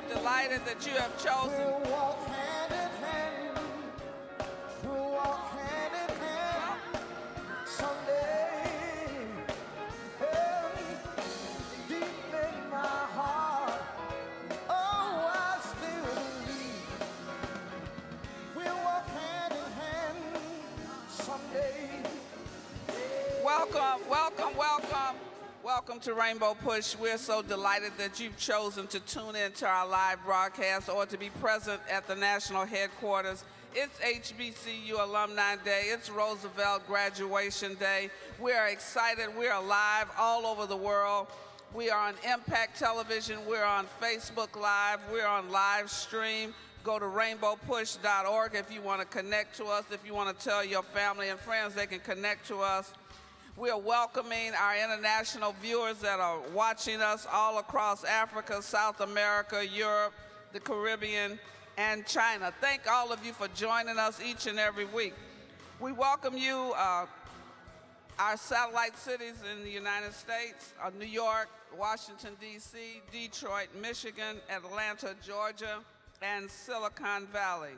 Delighted that you have chosen. We'll walk hand in hand. We'll walk hand in hand someday. Deep in my heart, oh, I still believe. We'll walk hand in hand someday. Welcome, welcome, welcome. Welcome to Rainbow Push. We're so delighted that you've chosen to tune in to our live broadcast or to be present at the national headquarters. It's HBCU Alumni Day. It's Roosevelt Graduation Day. We are excited. We are live all over the world. We are on Impact Television. We're on Facebook Live. We're on live stream. Go to rainbowpush.org if you want to connect to us. If you want to tell your family and friends they can connect to us. We are welcoming our international viewers that are watching us all across Africa, South America, Europe, the Caribbean, and China. Thank all of you for joining us each and every week. We welcome you, our satellite cities in the United States, New York, Washington, D.C., Detroit, Michigan, Atlanta, Georgia, and Silicon Valley.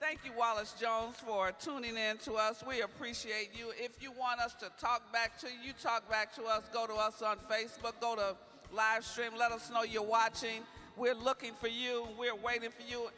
Thank you, Wallace Jones, for tuning in to us. We appreciate you. If you want us to talk back to you, talk back to us. Go to us on Facebook. Go to live stream. Let us know you're watching. We're looking for you. We're waiting for you.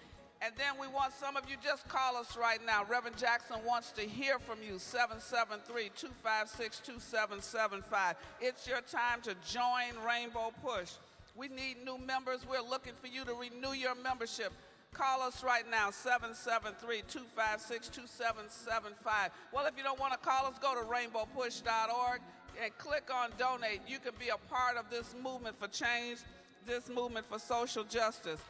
And then we want some of you, just call us right now. Reverend Jackson wants to hear from you, 773-256-2775. It's your time to join Rainbow Push. We need new members. We're looking for you to renew your membership. Call us right now, 773-256-2775. Well, if you don't want to call us, go to rainbowpush.org and click on donate. You can be a part of this movement for change, this movement for social justice.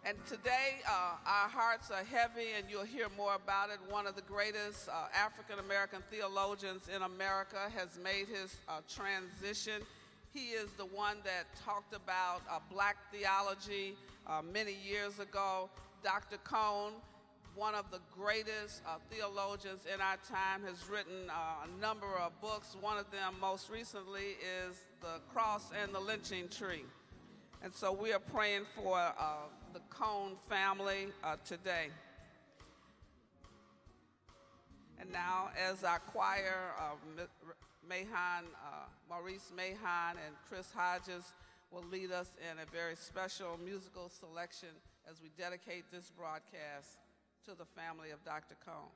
And today, our hearts are heavy, and you'll hear more about it. One of the greatest African-American theologians in America has made his transition. He is the one that talked about black theology many years ago. Dr. Cone, one of the greatest theologians in our time, has written a number of books. One of them most recently is The Cross and the Lynching Tree. And so we are praying for the Cone family today. And now, as our choir, Maurice Mahan and Chris Hodges will lead us in a very special musical selection as we dedicate this broadcast to the family of Dr. Cone.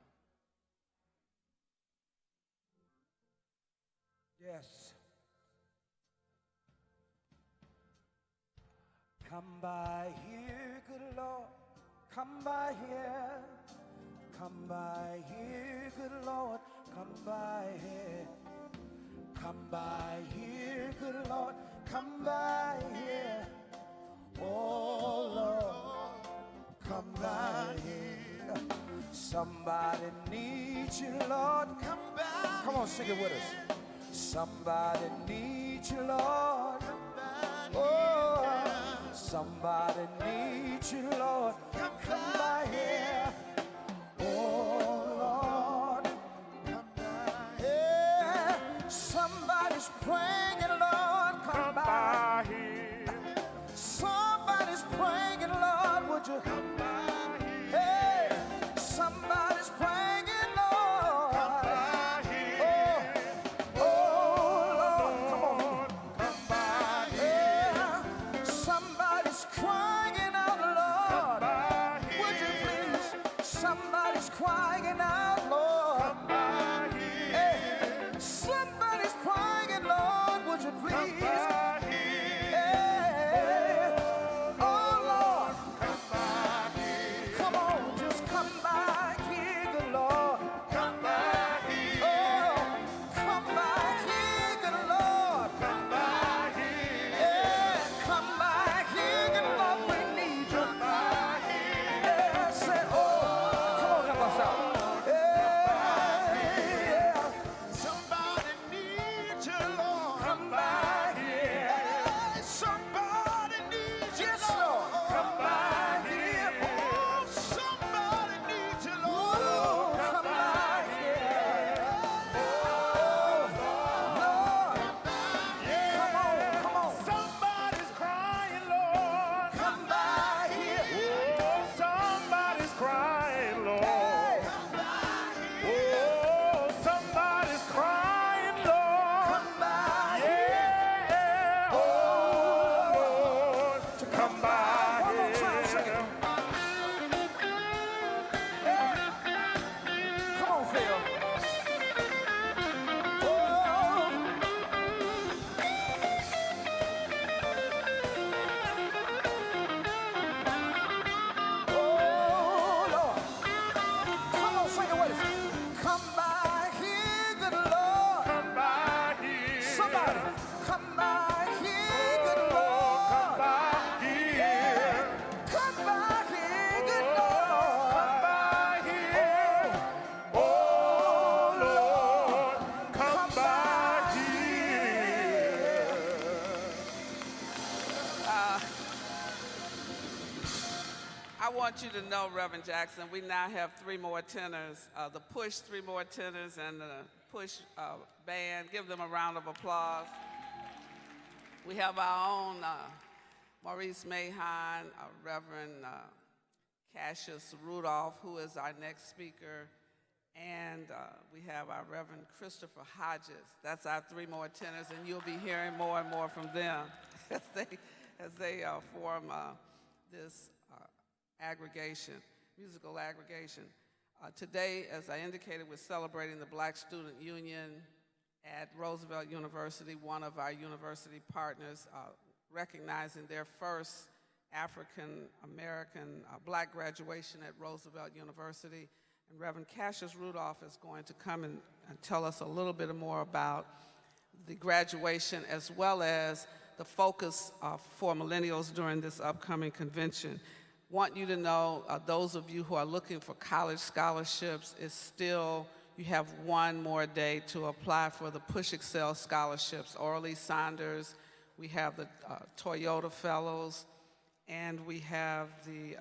Yes. Come by here, good Lord, come by here. Come by here, good Lord, come by here. Come by here, good Lord, come by here. Oh Lord, come by here. Somebody needs you, Lord, come by. Come on, sing it with us. Somebody needs you, Lord. Oh, somebody needs you, Lord, come by here. Oh Lord, come by here. Somebody's praying, Lord, come by here. Somebody's praying, Lord, would you come by here? Hey, somebody's praying, Lord, come by here. Oh Lord, come on, come by here. I want you to know, Reverend Jackson, we now have 3 more tenors, the Push 3 more tenors and the Push band. Give them a round of applause. We have our own Maurice Mahan, Reverend Cassius Rudolph, who is our next speaker, and we have our Reverend Christopher Hodges. That's our 3 more tenors, and you'll be hearing more and more from them as they form this aggregation, musical aggregation. Today, as I indicated, we're celebrating the Black Student Union at Roosevelt University, one of our university partners, recognizing their first African-American Black graduation at Roosevelt University. And Reverend Cassius Rudolph is going to come and tell us a little bit more about the graduation as well as the focus for millennials during this upcoming convention. Want you to know, those of you who are looking for college scholarships, you have 1 more day to apply for the Push Excel scholarships. Orly Saunders, we have the Toyota Fellows, and we have the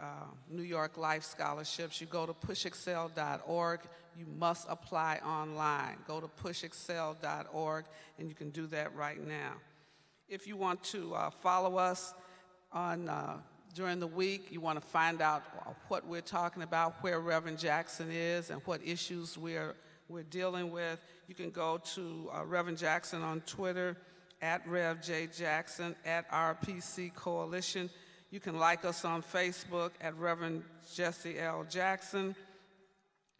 New York Life Scholarships. You go to pushexcel.org. You must apply online. Go to pushexcel.org, and you can do that right now. If you want to follow us on during the week, you want to find out what we're talking about, where Reverend Jackson is, and what issues we're dealing with, you can go to Reverend Jackson on Twitter, at Rev J. Jackson, at RPC Coalition. You can like us on Facebook at Reverend Jesse L. Jackson,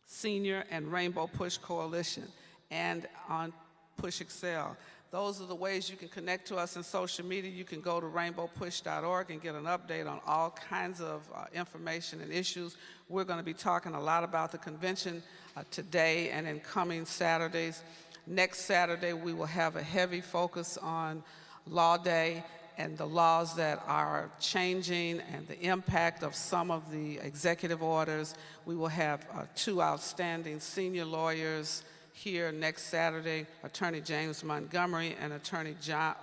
Senior, and Rainbow Push Coalition, and on Push Excel. Those are the ways you can connect to us in social media. You can go to rainbowpush.org and get an update on all kinds of information and issues. We're going to be talking a lot about the convention today and in coming Saturdays. Next Saturday, we will have a heavy focus on Law Day and the laws that are changing and the impact of some of the executive orders. We will have 2 outstanding senior lawyers here next Saturday, Attorney James Montgomery and Attorney John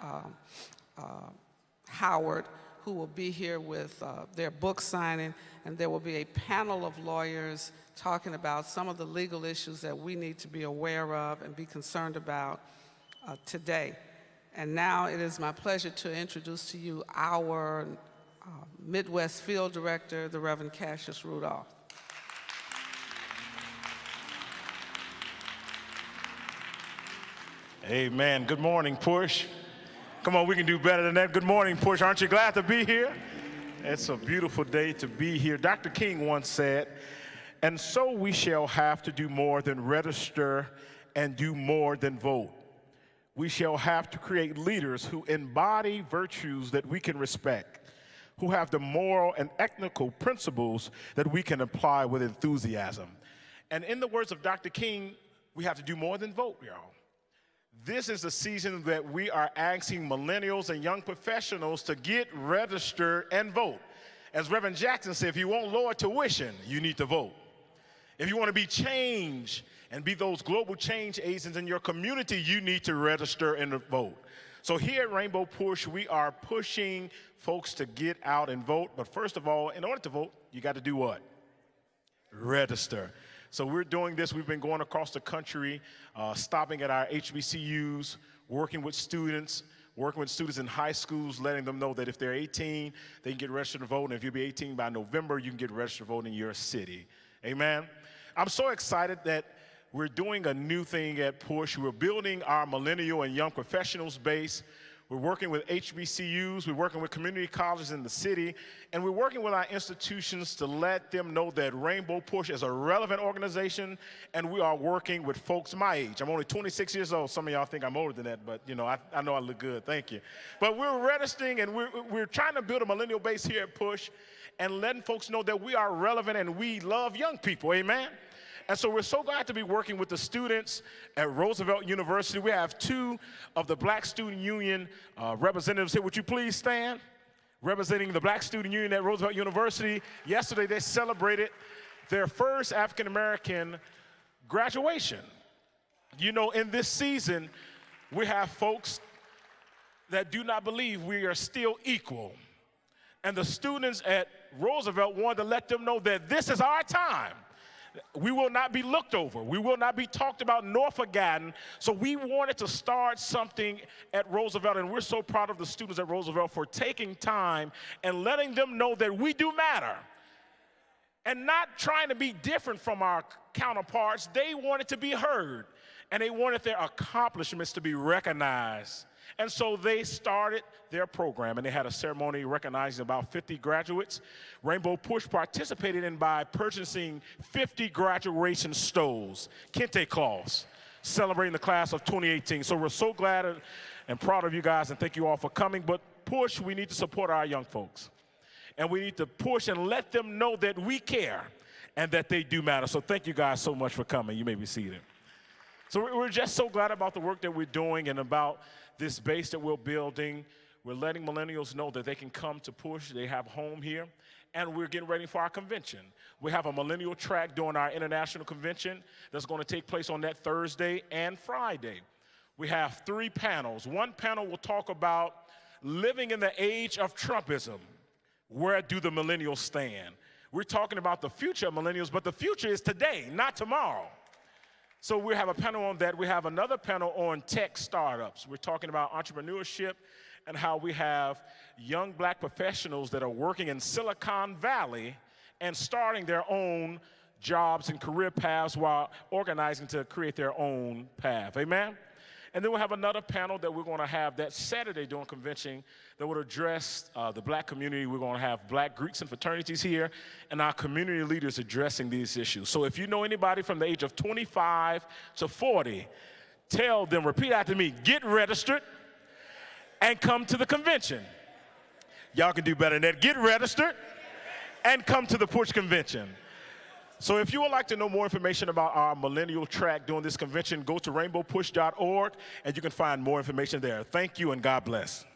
Howard, who will be here with their book signing, and there will be a panel of lawyers talking about some of the legal issues that we need to be aware of and be concerned about today. And now it is my pleasure to introduce to you our Midwest Field Director, the Reverend Cassius Rudolph. Amen. Good morning, Push. Come on, we can do better than that. Good morning, Push. Aren't you glad to be here? It's a beautiful day to be here. Dr. King once said, "And so we shall have to do more than register and do more than vote. We shall have to create leaders who embody virtues that we can respect, who have the moral and ethical principles that we can apply with enthusiasm." And in the words of Dr. King, we have to do more than vote, y'all. This is the season that we are asking millennials and young professionals to get registered and vote. As Reverend Jackson said, if you want lower tuition, you need to vote. If you want to be changed and be those global change agents in your community, you need to register and vote. So here at Rainbow Push, we are pushing folks to get out and vote. But first of all, in order to vote, you got to do what? Register. So we're doing this. We've been going across the country, stopping at our HBCUs, working with students in high schools, letting them know that if they're 18, they can get registered to vote. And if you'll be 18 by November, you can get registered to vote in your city. Amen. I'm so excited that we're doing a new thing at Push. We're building our millennial and young professionals base. We're working with HBCUs, we're working with community colleges in the city, and we're working with our institutions to let them know that Rainbow Push is a relevant organization, and we are working with folks my age. I'm only 26 years old. Some of y'all think I'm older than that, but you know, I know I look good, thank you. But we're registering, and we're trying to build a millennial base here at Push and letting folks know that we are relevant and we love young people, amen? And so we're so glad to be working with the students at Roosevelt University. We have 2 of the Black Student Union representatives here. Would you please stand? Representing the Black Student Union at Roosevelt University. Yesterday they celebrated their first African-American graduation. You know, in this season, we have folks that do not believe we are still equal. And the students at Roosevelt wanted to let them know that this is our time. We will not be looked over. We will not be talked about nor forgotten. So we wanted to start something at Roosevelt, and we're so proud of the students at Roosevelt for taking time and letting them know that we do matter. And not trying to be different from our counterparts. They wanted to be heard, and they wanted their accomplishments to be recognized. And so they started their program, and they had a ceremony recognizing about 50 graduates. Rainbow Push participated in by purchasing 50 graduation stoles, kente cloths, celebrating the class of 2018. So we're so glad and proud of you guys, and thank you all for coming. But Push, we need to support our young folks. And we need to push and let them know that we care and that they do matter. So thank you guys so much for coming. You may be seated. So we're just so glad about the work that we're doing and about this base that we're building. We're letting millennials know that they can come to Push. They have home here. And we're getting ready for our convention. We have a millennial track during our international convention that's going to take place on that Thursday and Friday. We have 3 panels. One panel will talk about living in the age of Trumpism. Where do the millennials stand? We're talking about the future of millennials, but the future is today, not tomorrow. So we have a panel on that. We have another panel on tech startups. We're talking about entrepreneurship and how we have young black professionals that are working in Silicon Valley and starting their own jobs and career paths while organizing to create their own path. Amen? And then we'll have another panel that we're going to have that Saturday during convention that would address the black community. We're going to have black Greeks and fraternities here and our community leaders addressing these issues. So if you know anybody from the age of 25 to 40, tell them, repeat after me, get registered and come to the convention. Y'all can do better than that. Get registered and come to the Push Convention. So if you would like to know more information about our millennial track during this convention, go to rainbowpush.org, and you can find more information there. Thank you, and God bless.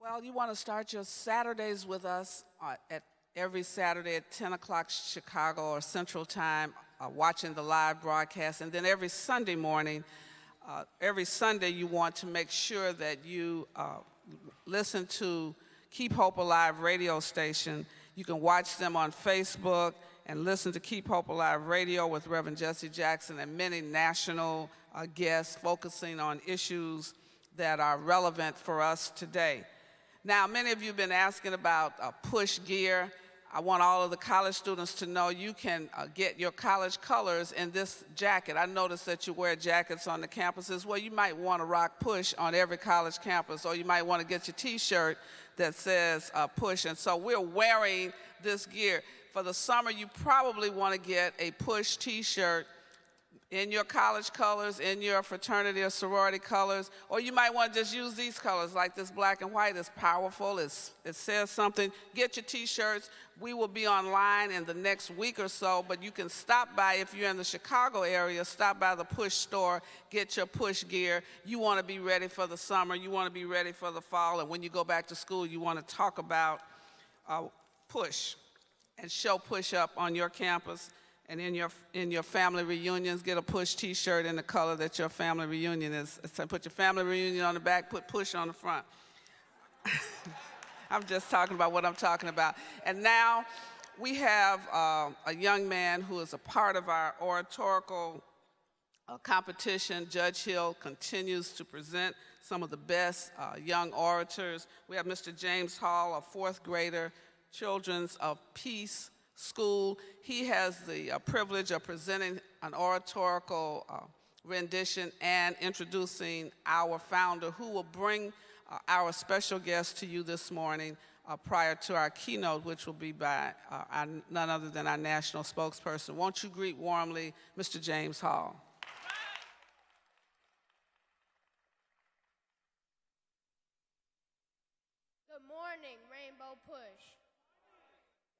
Well, you want to start your Saturdays with us at every Saturday at 10 o'clock Chicago or Central Time, watching the live broadcast. And then every Sunday morning, every Sunday you want to make sure that you listen to Keep Hope Alive radio station. You can watch them on Facebook and listen to Keep Hope Alive radio with Reverend Jesse Jackson and many national guests focusing on issues that are relevant for us today. Now, many of you have been asking about Push gear. I want all of the college students to know you can get your college colors in this jacket. I noticed that you wear jackets on the campuses. Well, you might want to rock Push on every college campus, or you might want to get your T-shirt that says Push. And so we're wearing this gear. For the summer, you probably want to get a Push T-shirt in your college colors, in your fraternity or sorority colors, or you might want to just use these colors like this black and white. It's powerful, it says something. Get your T-shirts. We will be online in the next week or so, but you can stop by, if you're in the Chicago area, stop by the Push store, get your Push gear. You want to be ready for the summer, you want to be ready for the fall, and when you go back to school, you want to talk about Push and show Push up on your campus. And in your family reunions, get a Push T-shirt in the color that your family reunion is. So put your family reunion on the back, put Push on the front. I'm just talking about what I'm talking about. And now we have a young man who is a part of our oratorical competition. Judge Hill continues to present some of the best young orators. We have Mr. James Hall, a 4th grader, Children's of Peace School. He has the privilege of presenting an oratorical rendition and introducing our founder, who will bring our special guest to you this morning prior to our keynote, which will be by none other than our national spokesperson. Won't you greet warmly Mr. James Hall? Good morning, Rainbow Push.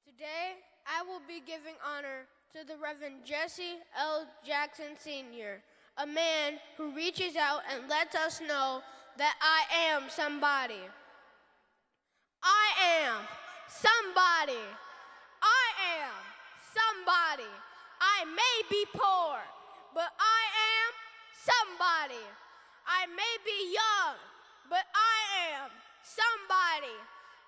Today, I will be giving honor to the Reverend Jesse L. Jackson Sr., a man who reaches out and lets us know that I am somebody. I am somebody. I am somebody. I may be poor, but I am somebody. I may be young, but I am somebody.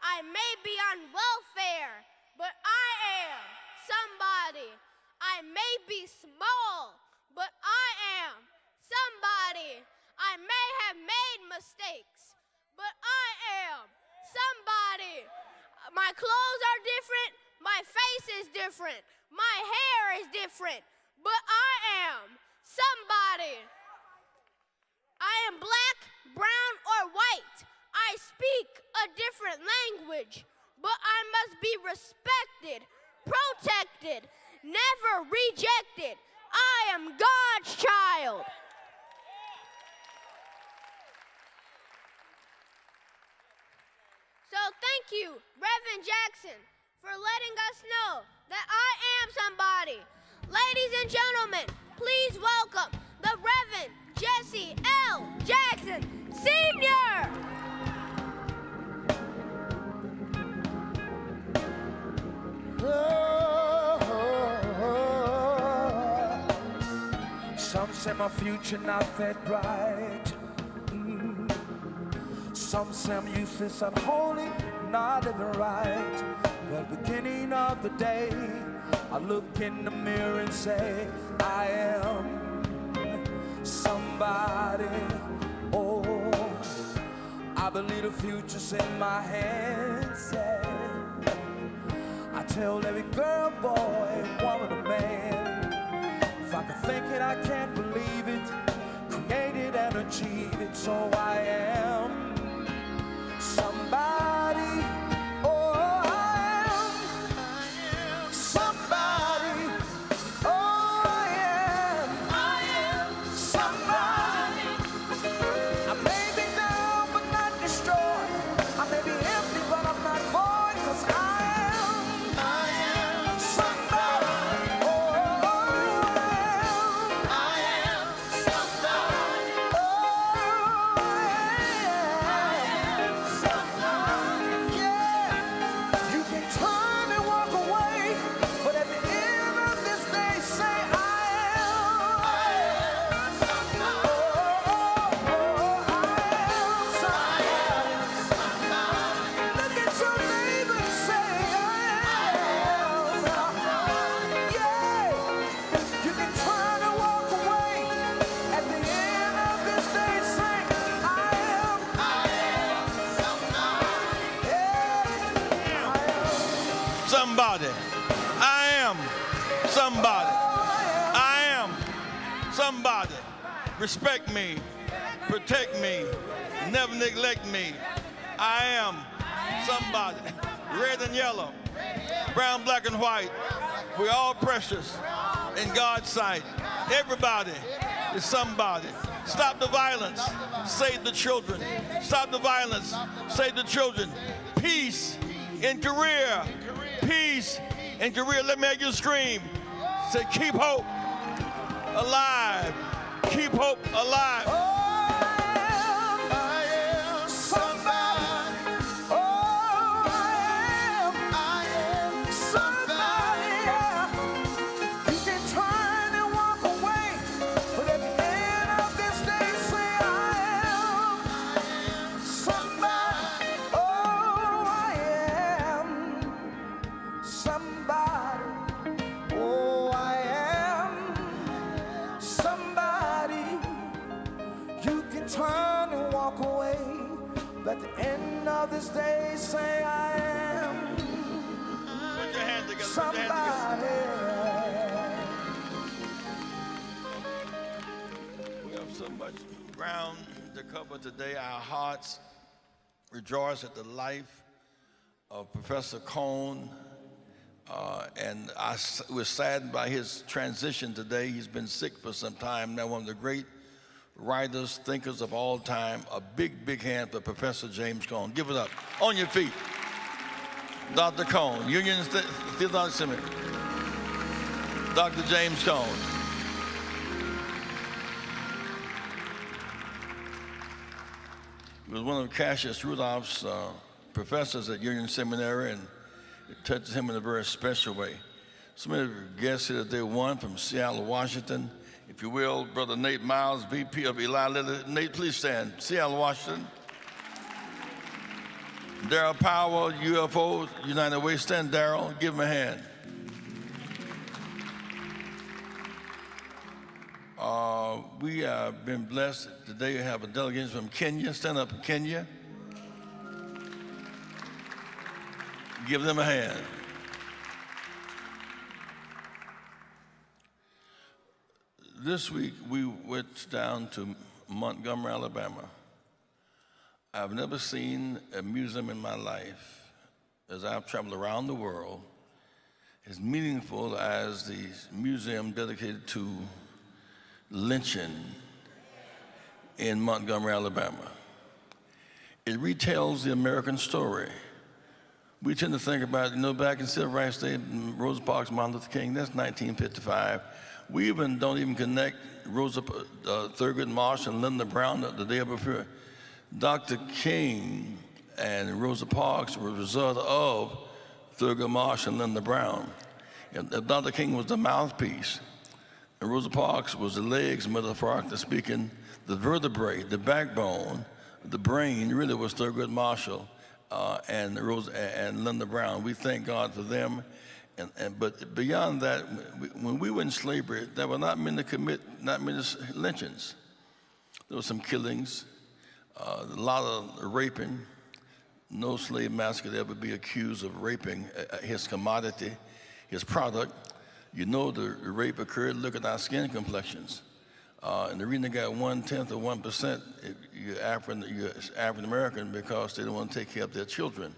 I may be on welfare, but I am somebody. I may be small, but I am somebody. I may have made mistakes, but I am somebody. My clothes are different, my face is different, my hair is different, but I am somebody. I am black, brown, or white. I speak a different language, but I must be respected, protected, never rejected. I am God's child. So thank you, Reverend Jackson, for letting us know that I am somebody. Ladies and gentlemen, please welcome the Reverend Jesse L. Jackson, Sr. Some say my future not that bright. Some say I'm useless, unholy, not living right. But beginning of the day, I look in the mirror and say, I am somebody. Oh, I believe the future's in my hands. I tell every girl, boy, woman, or man, if I can think it, I can't believe it. Create it and achieve it, so I am somebody. Oh, I am somebody. Oh, I am somebody. I may be down but not destroyed. I may be empty but I'm not void, 'cause I am somebody. Oh, I am somebody. Oh, I am somebody. Yeah. You can turn and walk away, but at the end of this day, say I am somebody. Oh, I am somebody. Look at your neighbor and say I am somebody. Yeah. You can turn and walk away. At the end of this day, say I am somebody. Yeah. Somebody. I am somebody. I am somebody. Respect me, protect me, never neglect me. I am somebody. Red and yellow, brown, black, and white. We're all precious in God's sight. Everybody is somebody. Stop the violence, save the children. Stop the violence, save the children. Peace in Korea. Peace in Korea. Let me hear you scream. Say, keep hope alive. Keep hope alive. I am somebody. Oh, I am somebody. You can turn and walk away, but at the end of this day, say I am somebody. Oh, I am somebody. Oh, I am somebody. You can turn and walk away. At the end of this day, say I am Put your hands together. Put your hands together. somebody. We have so much ground to cover today. Our hearts rejoice at the life of Professor Cone. We're saddened by his transition today. He's been sick for some time now. One of the great writers, thinkers of all time. A big, big hand for Professor James Cone. Give it up. On your feet. Dr. Cone, Union Theological Seminary. Dr. James Cone. He was one of Cassius Rudolph's professors at Union Seminary, and it touches him in a very special way. Some of the guests here today, one from Seattle, Washington. If you will, Brother Nate Miles, VP of Eli Lilly. Nate, please stand. Seattle, Washington. Daryl Powell, UFO, United Way. Stand, Daryl. Give him a hand. We have been blessed. Today we have a delegation from Kenya. Stand up, Kenya. Give them a hand. This week we went down to Montgomery, Alabama. I've never seen a museum in my life, as I've traveled around the world, as meaningful as the museum dedicated to lynching in Montgomery, Alabama. It retells the American story. We tend to think about, back in Civil Rights Day, Rosa Parks, Martin Luther King, that's 1955. We don't even connect Thurgood Marshall and Lyndon Brown the day before. Dr. King and Rosa Parks were a result of Thurgood Marshall and Lyndon Brown. And Dr. King was the mouthpiece, and Rosa Parks was the legs, metaphorically speaking, the vertebrae, the backbone, the brain really was Thurgood Marshall and Lyndon Brown. We thank God for them. But beyond that, when we were in slavery, there were not many lynchings. There were some killings, a lot of raping. No slave master could ever be accused of raping his commodity, his product. The rape occurred. Look at our skin complexions. And the reason they got 1/10 of 1%, you're African American because they don't want to take care of their children.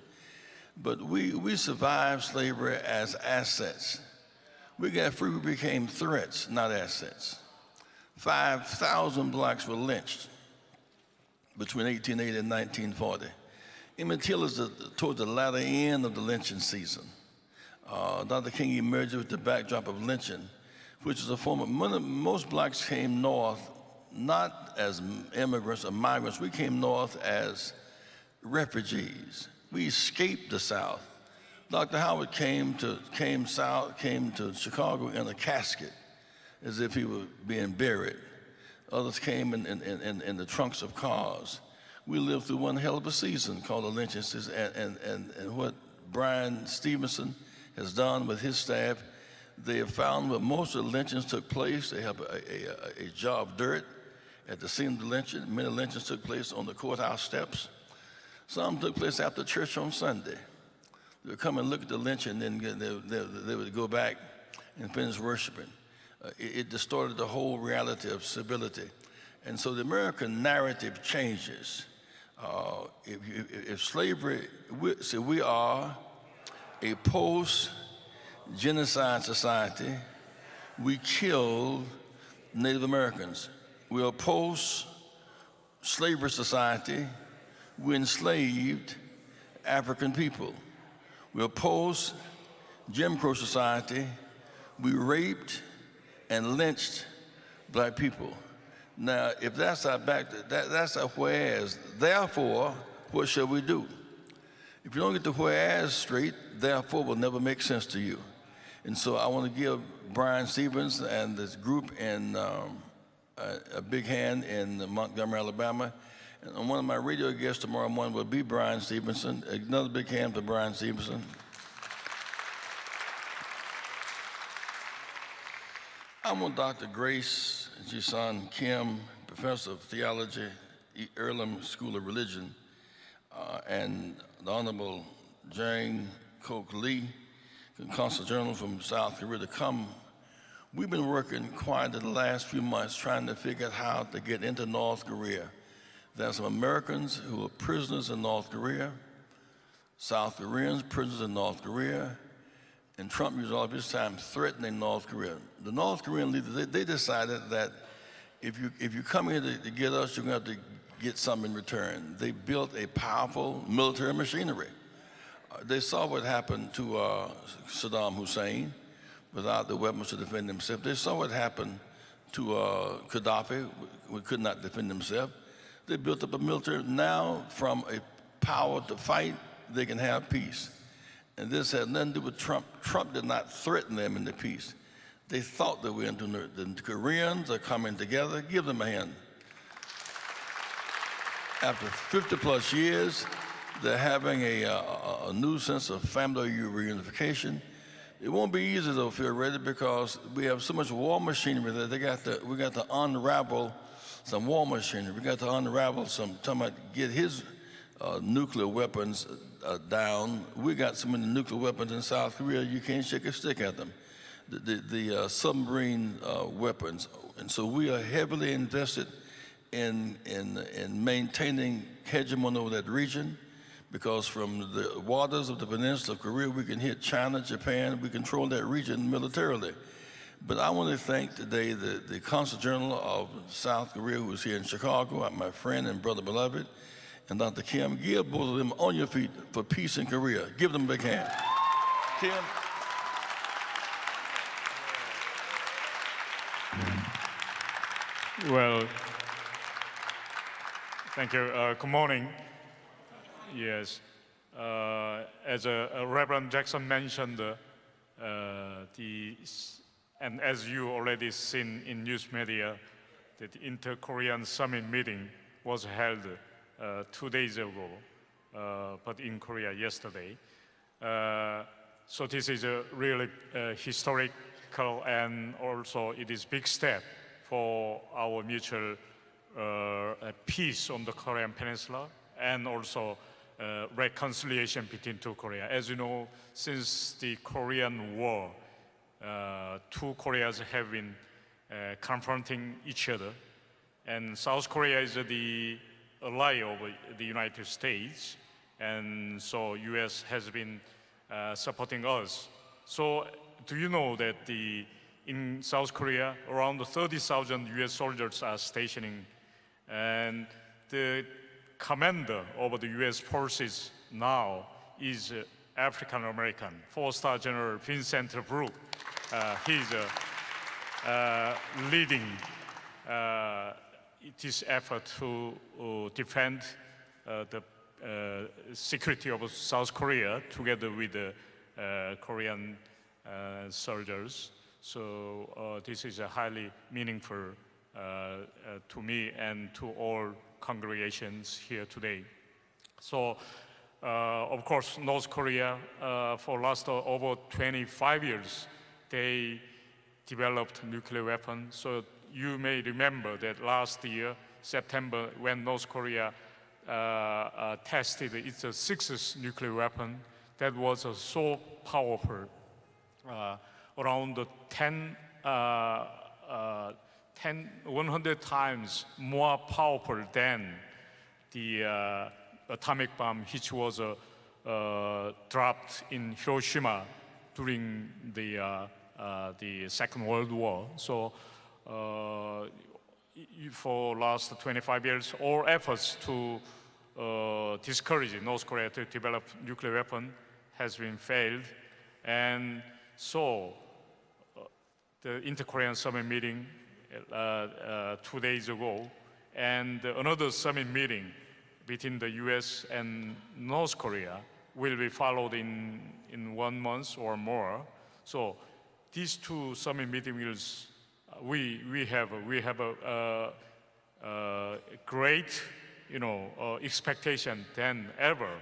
But we survived slavery as assets. We got free, we became threats, not assets. 5,000 blacks were lynched between 1880 and 1940. Emmett Till is toward the latter end of the lynching season. Dr. King emerged with the backdrop of lynching, which is a form of, most blacks came north not as immigrants or migrants, we came north as refugees. We escaped the South. Dr. Howard came to Chicago in a casket as if he were being buried. Others came in the trunks of cars. We lived through one hell of a season called the lynching season, and what Brian Stevenson has done with his staff, they have found that most of the lynchings took place. They have a jar of dirt at the scene of the lynching. Many lynchings took place on the courthouse steps. Some took place after church on Sunday. They would come and look at the lynching, and then they would go back and finish worshiping. It distorted the whole reality of civility. And so the American narrative changes. If slavery, we are a post-genocide society. We killed Native Americans. We are a post-slavery society. We enslaved African people. We're a post-Jim Crow society. We raped and lynched black people. Now, if that's our that's our whereas. Therefore, what shall we do? If you don't get the whereas straight, therefore will never make sense to you. And so I want to give Brian Stevens and this group in a big hand in Montgomery, Alabama. And one of my radio guests tomorrow morning will be Brian Stevenson. Another big hand for Brian Stevenson. I want Dr. Grace Jisan Kim, Professor of Theology, Earlham School of Religion, and the Honorable Jang Kok Lee, Consul General from South Korea, to come. We've been working quietly the last few months trying to figure out how to get into North Korea. There are some Americans who are prisoners in North Korea, South Koreans prisoners in North Korea, and Trump used all of his time threatening North Korea. The North Korean leaders, they decided that if you come here to get us, you're going to have to get something in return. They built a powerful military machinery. They saw what happened to Saddam Hussein without the weapons to defend himself. They saw what happened to Gaddafi, who could not defend himself. They built up a military. Now, from a power to fight, they can have peace. And this had nothing to do with Trump. Trump did not threaten them into peace. They thought they were into it. The Koreans are coming together. Give them a hand. After 50 plus years, they're having a new sense of family reunification. It won't be easy though, Phil Reddy, because we have so much war machinery that we got to unravel some war machinery. We got to unravel some, talking about get his nuclear weapons down. We got some of the nuclear weapons in South Korea. You can't shake a stick at them. The submarine weapons. And so we are heavily invested in maintaining hegemony over that region, because from the waters of the peninsula of Korea, we can hit China, Japan, we control that region militarily. But I want to thank today the Consul General of South Korea, who is here in Chicago, my friend and brother beloved, and Dr. Kim. Give both of them on your feet for peace in Korea. Give them a big hand. Kim. Well, thank you. Good morning. Yes, as Reverend Jackson mentioned, and as you already seen in news media, that the Inter-Korean Summit meeting was held 2 days ago, but in Korea yesterday. So this is a really historical, and also it is big step for our mutual peace on the Korean Peninsula, and also reconciliation between two Korea. As you know, since the Korean War, two Koreas have been confronting each other, and South Korea is the ally of the United States, and so U.S. has been supporting us. So do you know that in South Korea, around 30,000 U.S. soldiers are stationing, and the commander over the U.S. forces now is African American, 4-star General Vincent Brooke. He's leading this effort to defend the security of South Korea together with the Korean soldiers. So this is a highly meaningful to me and to all congregations here today. So, of course, North Korea, for last over 25 years, they developed nuclear weapons. So you may remember that last year, September, when North Korea tested its sixth nuclear weapon, that was so powerful, around 100 times more powerful than the atomic bomb which was dropped in Hiroshima during the Second World War. So for last 25 years, all efforts to discourage North Korea to develop nuclear weapon has been failed. And so the Inter-Korean Summit meeting 2 days ago, and another summit meeting between the US and North Korea will be followed in 1 month or more. So these two summit meetings, we have a great, expectation than ever,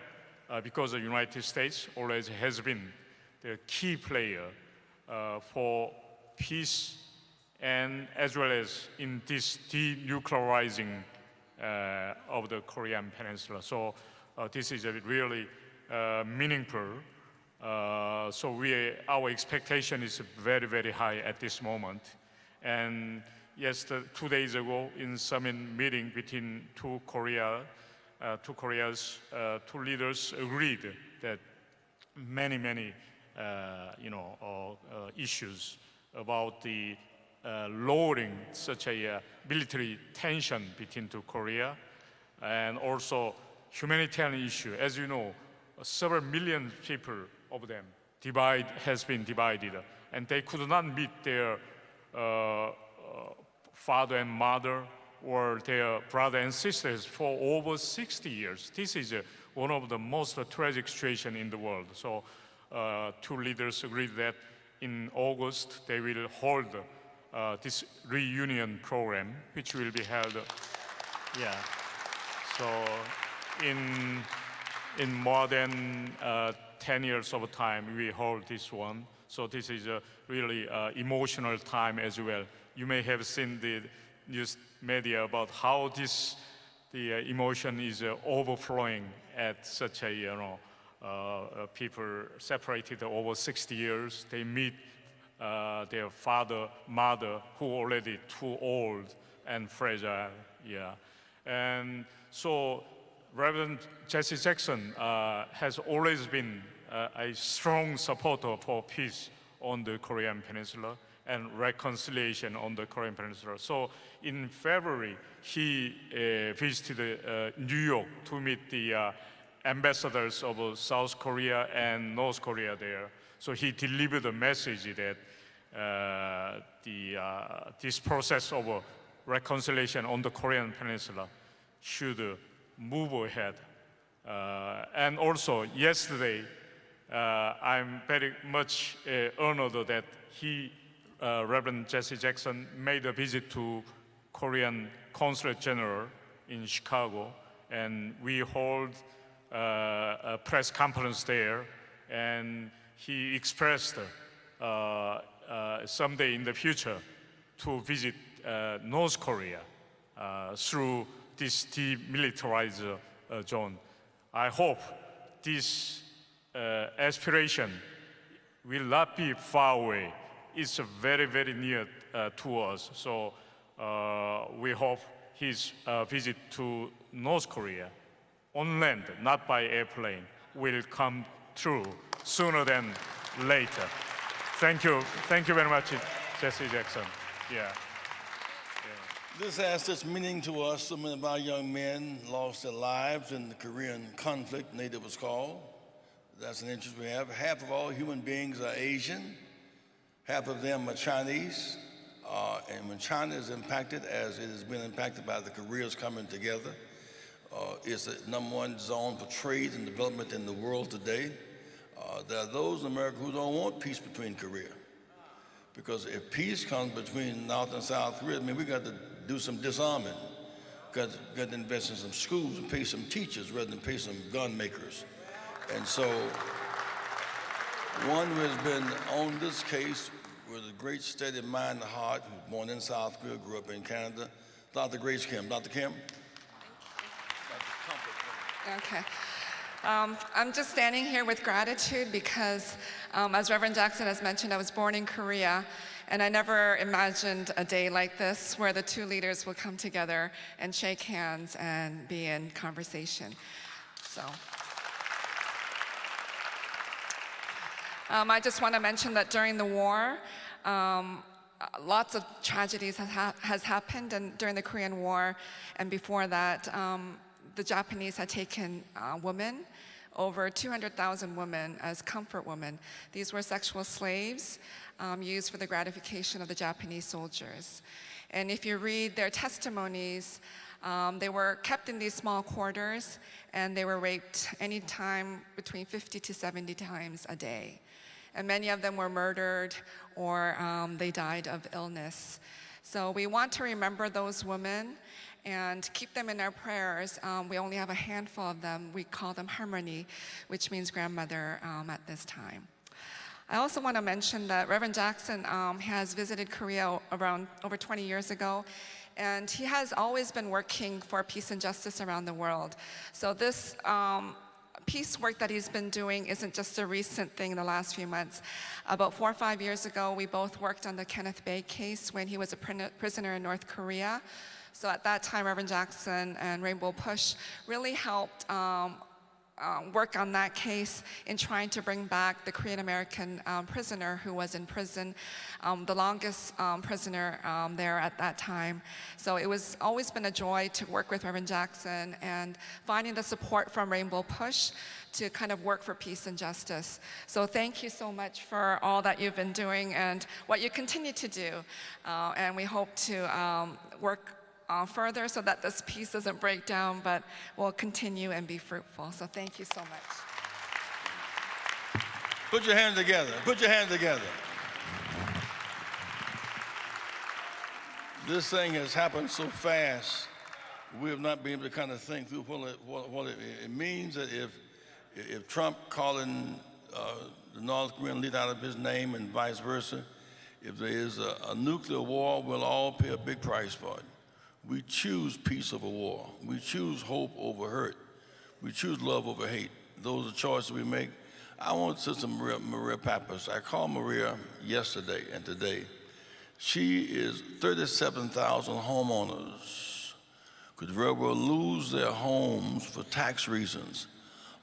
because the United States always has been the key player for peace, and as well as in this denuclearizing of the Korean Peninsula. So this is a really meaningful. So our expectation is very, very high at this moment. And yes, 2 days ago in summit meeting between two Korea's two leaders agreed that many issues about the lowering such a military tension between two Korea, and also humanitarian issue. As you know, several million people of them has been divided, and they could not meet their father and mother or their brother and sisters for over 60 years. This is one of the most tragic situations in the world. So two leaders agreed that in August they will hold this reunion program, which will be held. So in in more than 10 years of time, we hold this one. So this is a really emotional time as well. You may have seen the news media about how the emotion is overflowing at such a, people separated over 60 years. They meet their father, mother, who already too old and fragile, yeah. And so Reverend Jesse Jackson has always been a strong supporter for peace on the Korean Peninsula and reconciliation on the Korean Peninsula. So in February, he visited New York to meet the ambassadors of South Korea and North Korea there. So he delivered a message that this process of reconciliation on the Korean Peninsula should move ahead. And also yesterday, I'm very much honored that Reverend Jesse Jackson made a visit to Korean Consulate General in Chicago, and we hold a press conference there, and he expressed someday in the future to visit North Korea through this demilitarized zone. I hope this aspiration will not be far away. It's very, very near to us. So we hope his visit to North Korea on land, not by airplane, will come true sooner than later. Thank you very much, Jesse Jackson. Yeah. This has such meaning to us. So many of our young men lost their lives in the Korean conflict, NATO was called. That's an interest we have. Half of all human beings are Asian. Half of them are Chinese. And when China is impacted, as it has been impacted by the Koreas coming together, it's the #1 zone for trade and development in the world today. There are those in America who don't want peace between Korea. Because if peace comes between North and South Korea, I mean, we got to do some disarming. Got to invest in some schools and pay some teachers rather than pay some gun makers. And so, one who has been on this case with a great steady mind and heart, who was born in South Korea, grew up in Canada, Dr. Grace Kim. Dr. Kim? Okay. I'm just standing here with gratitude because, as Reverend Jackson has mentioned, I was born in Korea, and I never imagined a day like this where the two leaders will come together and shake hands and be in conversation. So, I just want to mention that during the war, lots of tragedies has happened, and during the Korean War, and before that, the Japanese had taken women, over 200,000 women, as comfort women. These were sexual slaves used for the gratification of the Japanese soldiers. And if you read their testimonies, they were kept in these small quarters, and they were raped anytime between 50 to 70 times a day. And many of them were murdered, or they died of illness. So we want to remember those women and keep them in our prayers. We only have a handful of them. We call them Harmony, which means grandmother at this time. I also want to mention that Reverend Jackson has visited Korea around over 20 years ago, and he has always been working for peace and justice around the world. So this peace work that he's been doing isn't just a recent thing in the last few months. About 4 or 5 years ago, we both worked on the Kenneth Bae case when he was a prisoner in North Korea. So at that time, Reverend Jackson and Rainbow Push really helped work on that case in trying to bring back the Korean American prisoner who was in prison, the longest prisoner there at that time. So it was always been a joy to work with Reverend Jackson and finding the support from Rainbow Push to kind of work for peace and justice. So thank you so much for all that you've been doing and what you continue to do. And we hope to work further so that this peace doesn't break down, but will continue and be fruitful. So thank you so much. Put your hands together. Put your hands together. This thing has happened so fast, we have not been able to kind of think through what it means that if If Trump calling the North Korean leader out of his name and vice versa, if there is a nuclear war, we'll all pay a big price for it. We choose peace over war. We choose hope over hurt. We choose love over hate. Those are choices we make. I want Sister Maria Pappas. I called Maria yesterday and today. She is 37,000 homeowners could very well lose their homes for tax reasons,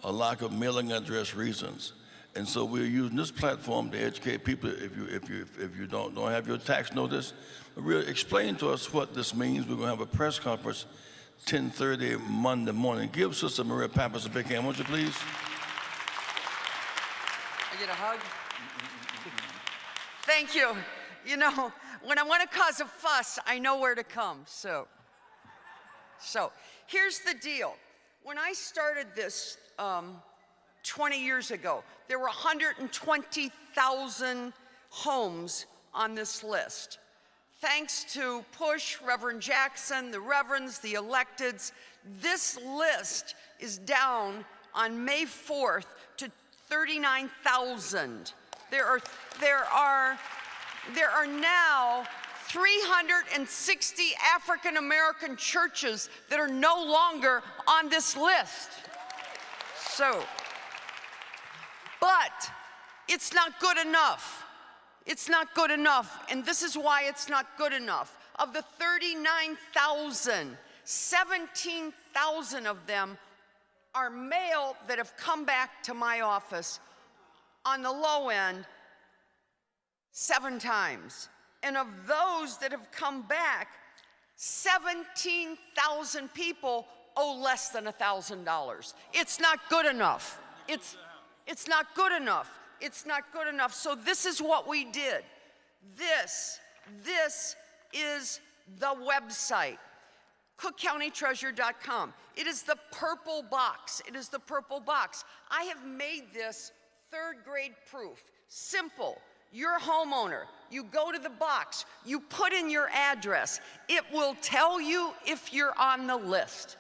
or lack of mailing address reasons. And so we're using this platform to educate people. If you don't have your tax notice, Maria, explain to us what this means. We're going to have a press conference 10:30 Monday morning. Give Sister Maria Pappas a big hand, won't you please? I get a hug? Thank you. You know, when I want to cause a fuss, I know where to come. So here's the deal. When I started this 20 years ago, there were 120,000 homes on this list. Thanks to Push, Reverend Jackson, the Reverends, the electeds, this list is down on May 4th to 39,000. There are now 360 African American churches that are no longer on this list. But it's not good enough. It's not good enough, and this is why it's not good enough. Of the 39,000, 17,000 of them are male that have come back to my office on the low end 7 times. And of those that have come back, 17,000 people owe less than $1,000. It's not good enough. It's not good enough. It's not good enough. So this is what we did. This is the website, cookcountytreasure.com. It is the purple box. It is the purple box. I have made this 3rd grade proof. Simple. You're a homeowner. You go to the box. You put in your address. It will tell you if you're on the list.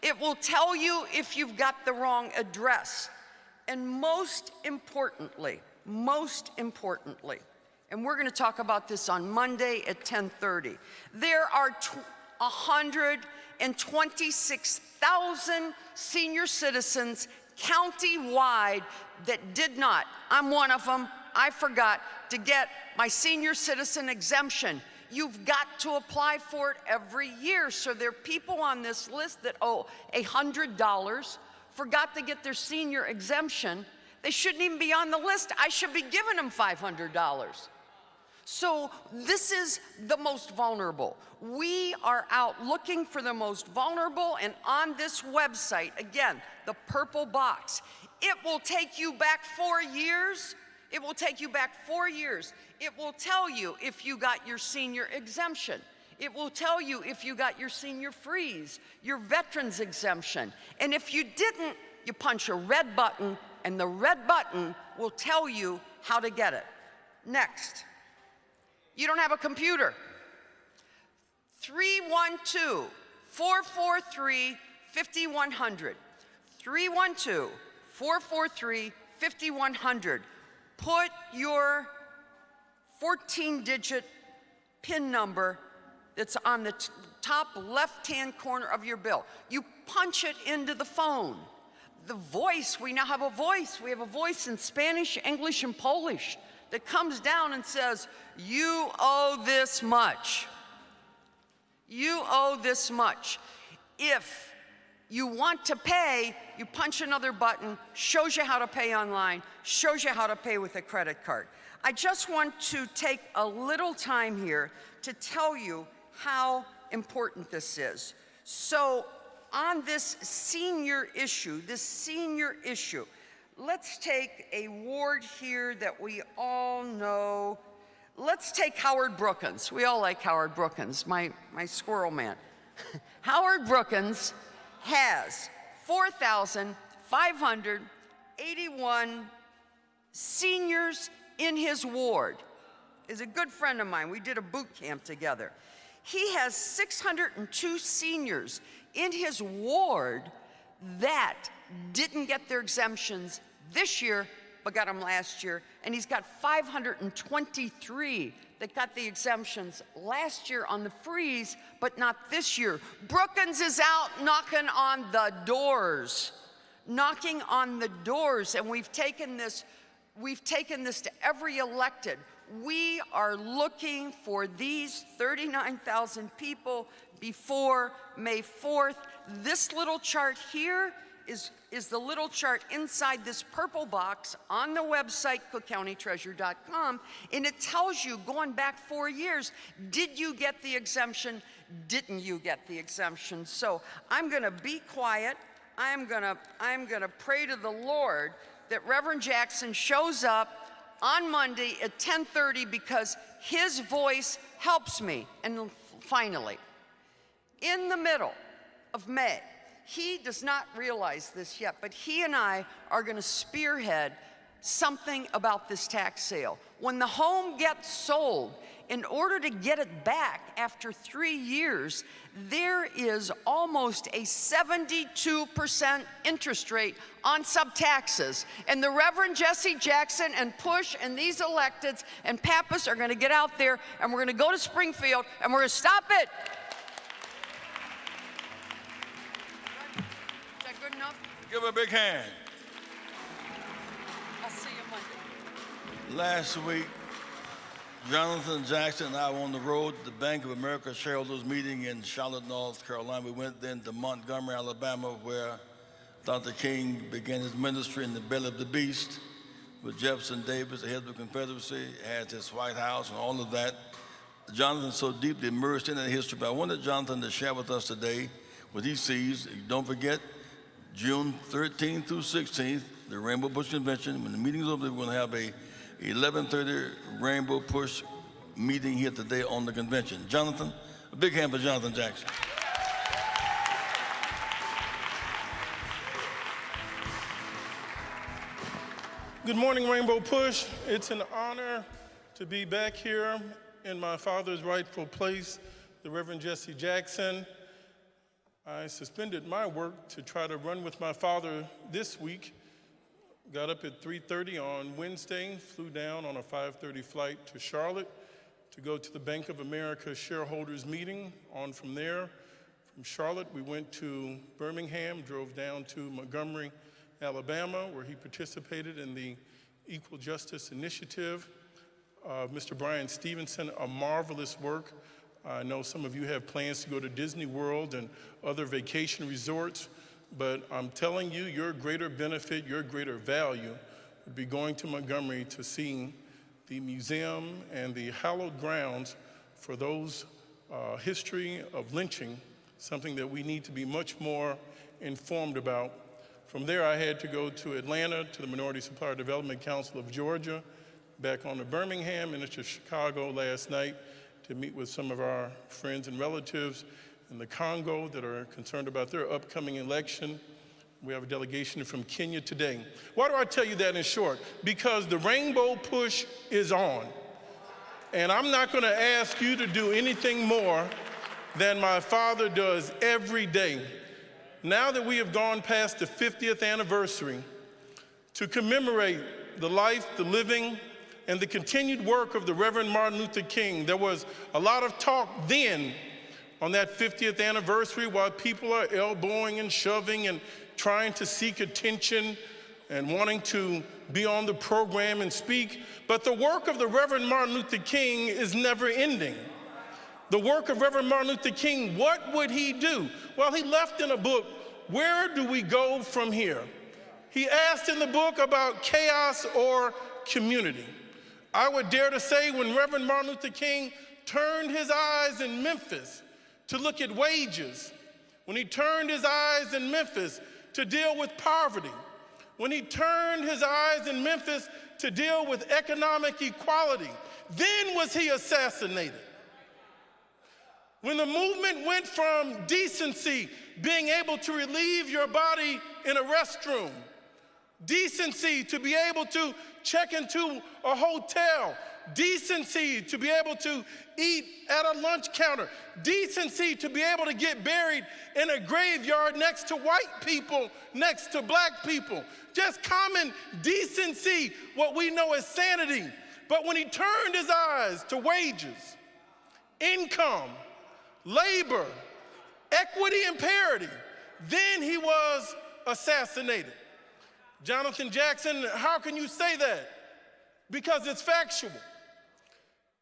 It will tell you if you've got the wrong address. And most importantly, and we're going to talk about this on Monday at 10:30, there are 126,000 senior citizens county-wide that did not, I'm one of them, I forgot to get my senior citizen exemption. You've got to apply for it every year. So there are people on this list that owe $100, forgot to get their senior exemption. They shouldn't even be on the list. I should be giving them $500. So this is the most vulnerable. We are out looking for the most vulnerable, and on this website, again, the purple box, it will take you back 4 years. It will take you back 4 years. It will tell you if you got your senior exemption. It will tell you if you got your senior freeze, your veterans exemption. And if you didn't, you punch a red button, and the red button will tell you how to get it. Next. You don't have a computer. 312-443-5100. 312-443-5100. Put your 14-digit PIN number that's on the top left-hand corner of your bill. You punch it into the phone. The voice, we now have a voice. We have a voice in Spanish, English, and Polish that comes down and says, you owe this much. You owe this much. If you want to pay, you punch another button, shows you how to pay online, shows you how to pay with a credit card. I just want to take a little time here to tell you how important this is. So on this senior issue, let's take a ward here that we all know. Let's take Howard Brookins. We all like Howard Brookins, my squirrel man. Howard Brookins has 4,581 seniors in his ward. Is a good friend of mine. We did a boot camp together. He has 602 seniors in his ward that didn't get their exemptions this year, but got them last year. And he's got 523 that got the exemptions last year on the freeze, but not this year. Brookins is out knocking on the doors, and we've taken this to every elected. We are looking for these 39,000 people before May 4th. This little chart here is the little chart inside this purple box on the website, cookcountytreasurer.com, and it tells you, going back 4 years, did you get the exemption? Didn't you get the exemption? So I'm gonna be quiet. I'm gonna pray to the Lord that Reverend Jackson shows up on Monday at 10:30 because his voice helps me. And finally, in the middle of May, he does not realize this yet, but he and I are going to spearhead something about this tax sale. When the home gets sold, in order to get it back after 3 years, there is almost a 72% interest rate on subtaxes. And the Reverend Jesse Jackson and Push and these electeds and Pappas are going to get out there, and we're going to go to Springfield, and we're going to stop it. Is that good enough? Give a big hand. I'll see you Monday. Last week, Jonathan Jackson and I were on the road to the Bank of America shareholders meeting in Charlotte, North Carolina. We went then to Montgomery, Alabama, where Dr. King began his ministry in the belly of the beast with Jefferson Davis, the head of the Confederacy, had his White House and all of that. Jonathan so deeply immersed in that history, but I wanted Jonathan to share with us today what he sees. Don't forget, June 13th through 16th, the Rainbow Push Convention. When the meeting's over, we're going to have a 11:30 Rainbow Push meeting here today on the convention. Jonathan, a big hand for Jonathan Jackson. Good morning, Rainbow Push. It's an honor to be back here in my father's rightful place, the Reverend Jesse Jackson. I suspended my work to try to run with my father this week. Got up at 3:30 on Wednesday, flew down on a 5:30 flight to Charlotte to go to the Bank of America shareholders meeting. On from there, from Charlotte, we went to Birmingham, drove down to Montgomery, Alabama, where he participated in the Equal Justice Initiative. Mr. Brian Stevenson, a marvelous work. I know some of you have plans to go to Disney World and other vacation resorts, but I'm telling you, your greater benefit, your greater value would be going to Montgomery to see the museum and the hallowed grounds for those history of lynching, something that we need to be much more informed about. From there, I had to go to Atlanta, to the Minority Supplier Development Council of Georgia, back on to Birmingham, and to Chicago last night to meet with some of our friends and relatives in the Congo that are concerned about their upcoming election. We have a delegation from Kenya today. Why do I tell you that in short? Because the Rainbow Push is on. And I'm not going to ask you to do anything more than my father does every day. Now that we have gone past the 50th anniversary, to commemorate the life, the living, and the continued work of the Reverend Martin Luther King, there was a lot of talk then on that 50th anniversary while people are elbowing and shoving and trying to seek attention and wanting to be on the program and speak. But the work of the Reverend Martin Luther King is never ending. The work of Reverend Martin Luther King, what would he do? Well, he left in a book, where do we go from here? He asked in the book about chaos or community. I would dare to say when Reverend Martin Luther King turned his eyes in Memphis to look at wages, when he turned his eyes in Memphis to deal with poverty, when he turned his eyes in Memphis to deal with economic equality, then was he assassinated. When the movement went from decency, being able to relieve your body in a restroom, decency to be able to check into a hotel decency to be able to eat at a lunch counter, decency to be able to get buried in a graveyard next to white people, next to black people, just common decency, what we know as sanity. But when he turned his eyes to wages, income, labor, equity, and parity, then he was assassinated. Jonathan Jackson, how can you say that? Because it's factual.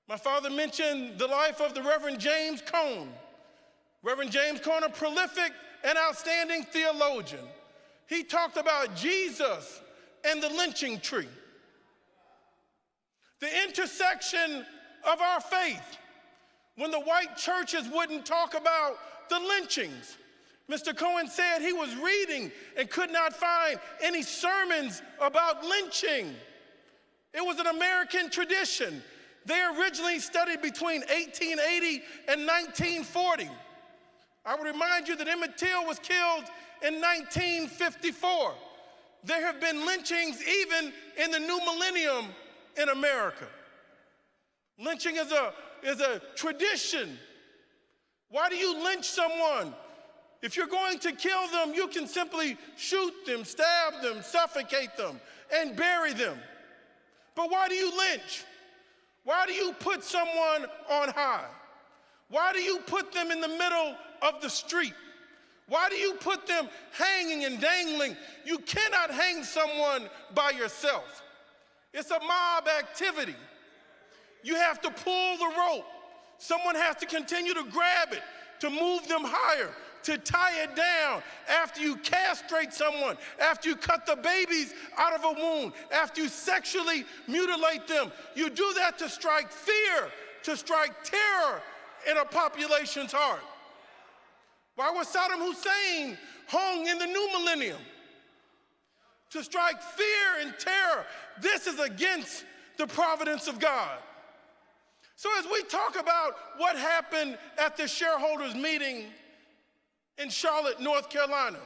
My father mentioned the life of the Reverend James Cone. Reverend James Cone, a prolific and outstanding theologian. He talked about Jesus and the lynching tree. The intersection of our faith. When the white churches wouldn't talk about the lynchings, Mr. Cohen said he was reading and could not find any sermons about lynching. It was an American tradition. They originally studied between 1880 and 1940. I would remind you that Emmett Till was killed in 1954. There have been lynchings even in the new millennium in America. Lynching is a tradition. Why do you lynch someone? If you're going to kill them, you can simply shoot them, stab them, suffocate them, and bury them. But why do you lynch? Why do you put someone on high? Why do you put them in the middle of the street? Why do you put them hanging and dangling? You cannot hang someone by yourself. It's a mob activity. You have to pull the rope. Someone has to continue to grab it, to move them higher, to tie it down. After you castrate someone, after you cut the babies out of a wound, after you sexually mutilate them, you do that to strike fear, to strike terror in a population's heart. Why was Saddam Hussein hung in the new millennium? To strike fear and terror. This is against the providence of God. So as we talk about what happened at the shareholders meeting in Charlotte, North Carolina,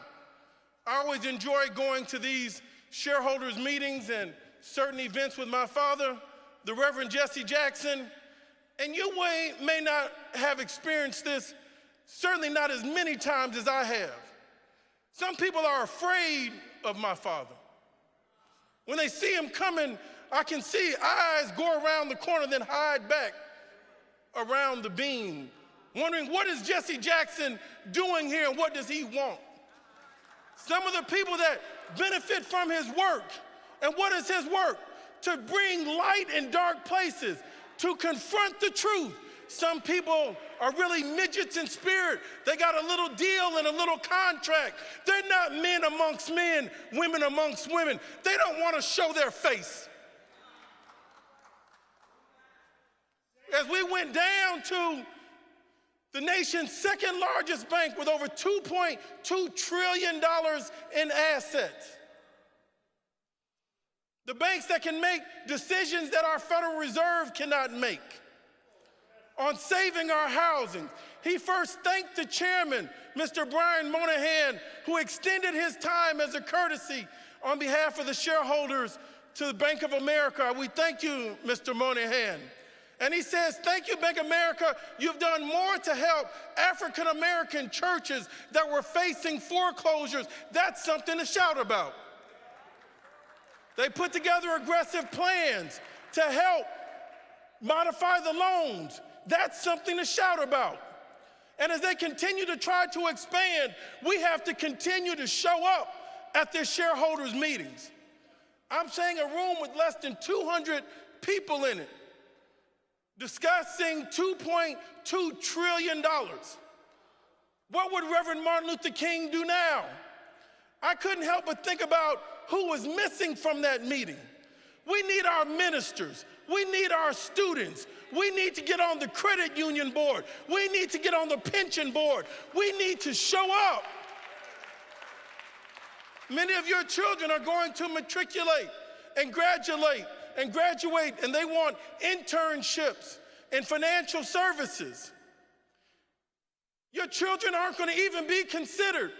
I always enjoy going to these shareholders meetings and certain events with my father, the Reverend Jesse Jackson. And you may not have experienced this, certainly not as many times as I have. Some people are afraid of my father. When they see him coming, I can see eyes go around the corner, then hide back around the beam, wondering what is Jesse Jackson doing here and what does he want? Some of the people that benefit from his work, and what is his work? To bring light in dark places, to confront the truth. Some people are really midgets in spirit. They got a little deal and a little contract. They're not men amongst men, women amongst women. They don't want to show their face. As we went down to the nation's second largest bank with over $2.2 trillion in assets, the banks that can make decisions that our Federal Reserve cannot make, on saving our housing. He first thanked the chairman, Mr. Brian Moynihan, who extended his time as a courtesy on behalf of the shareholders to the Bank of America. We thank you, Mr. Moynihan. And he says, thank you, Bank of America. You've done more to help African-American churches that were facing foreclosures. That's something to shout about. They put together aggressive plans to help modify the loans. That's something to shout about. And as they continue to try to expand, we have to continue to show up at their shareholders' meetings. I'm saying a room with less than 200 people in it, discussing $2.2 trillion. What would Reverend Martin Luther King do now? I couldn't help but think about who was missing from that meeting. We need our ministers. We need our students. We need to get on the credit union board. We need to get on the pension board. We need to show up. Many of your children are going to matriculate and graduate, and they want internships in financial services. Your children aren't going to even be considered.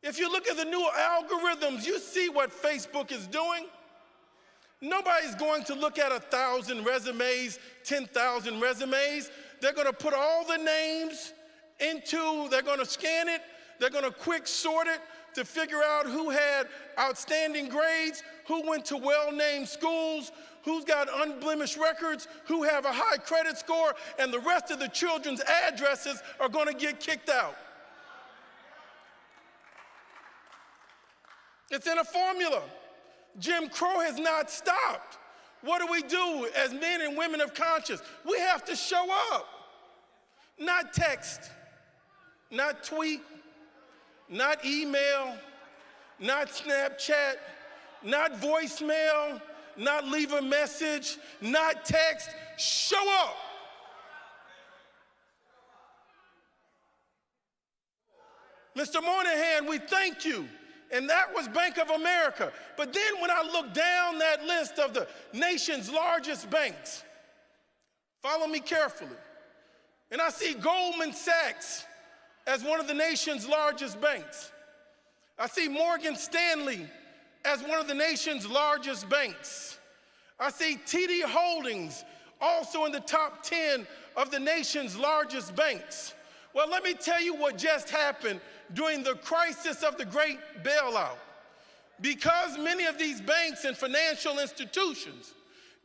If you look at the new algorithms, you see what Facebook is doing. Nobody's going to look at 1,000 resumes, 10,000 resumes. They're going to put all the names they're going to scan it, they're going to quick sort it to figure out who had outstanding grades, who went to well-named schools, who's got unblemished records, who have a high credit score, and the rest of the children's addresses are going to get kicked out. It's in a formula. Jim Crow has not stopped. What do we do as men and women of conscience? We have to show up. Not text, not tweet, not email, not Snapchat, not voicemail, not leave a message, not text. Show up. Mr. Moynihan, we thank you. And that was Bank of America. But then when I look down that list of the nation's largest banks, follow me carefully, and I see Goldman Sachs as one of the nation's largest banks. I see Morgan Stanley as one of the nation's largest banks. I see TD Holdings also in the top 10 of the nation's largest banks. Well, let me tell you what just happened during the crisis of the great bailout. Because many of these banks and financial institutions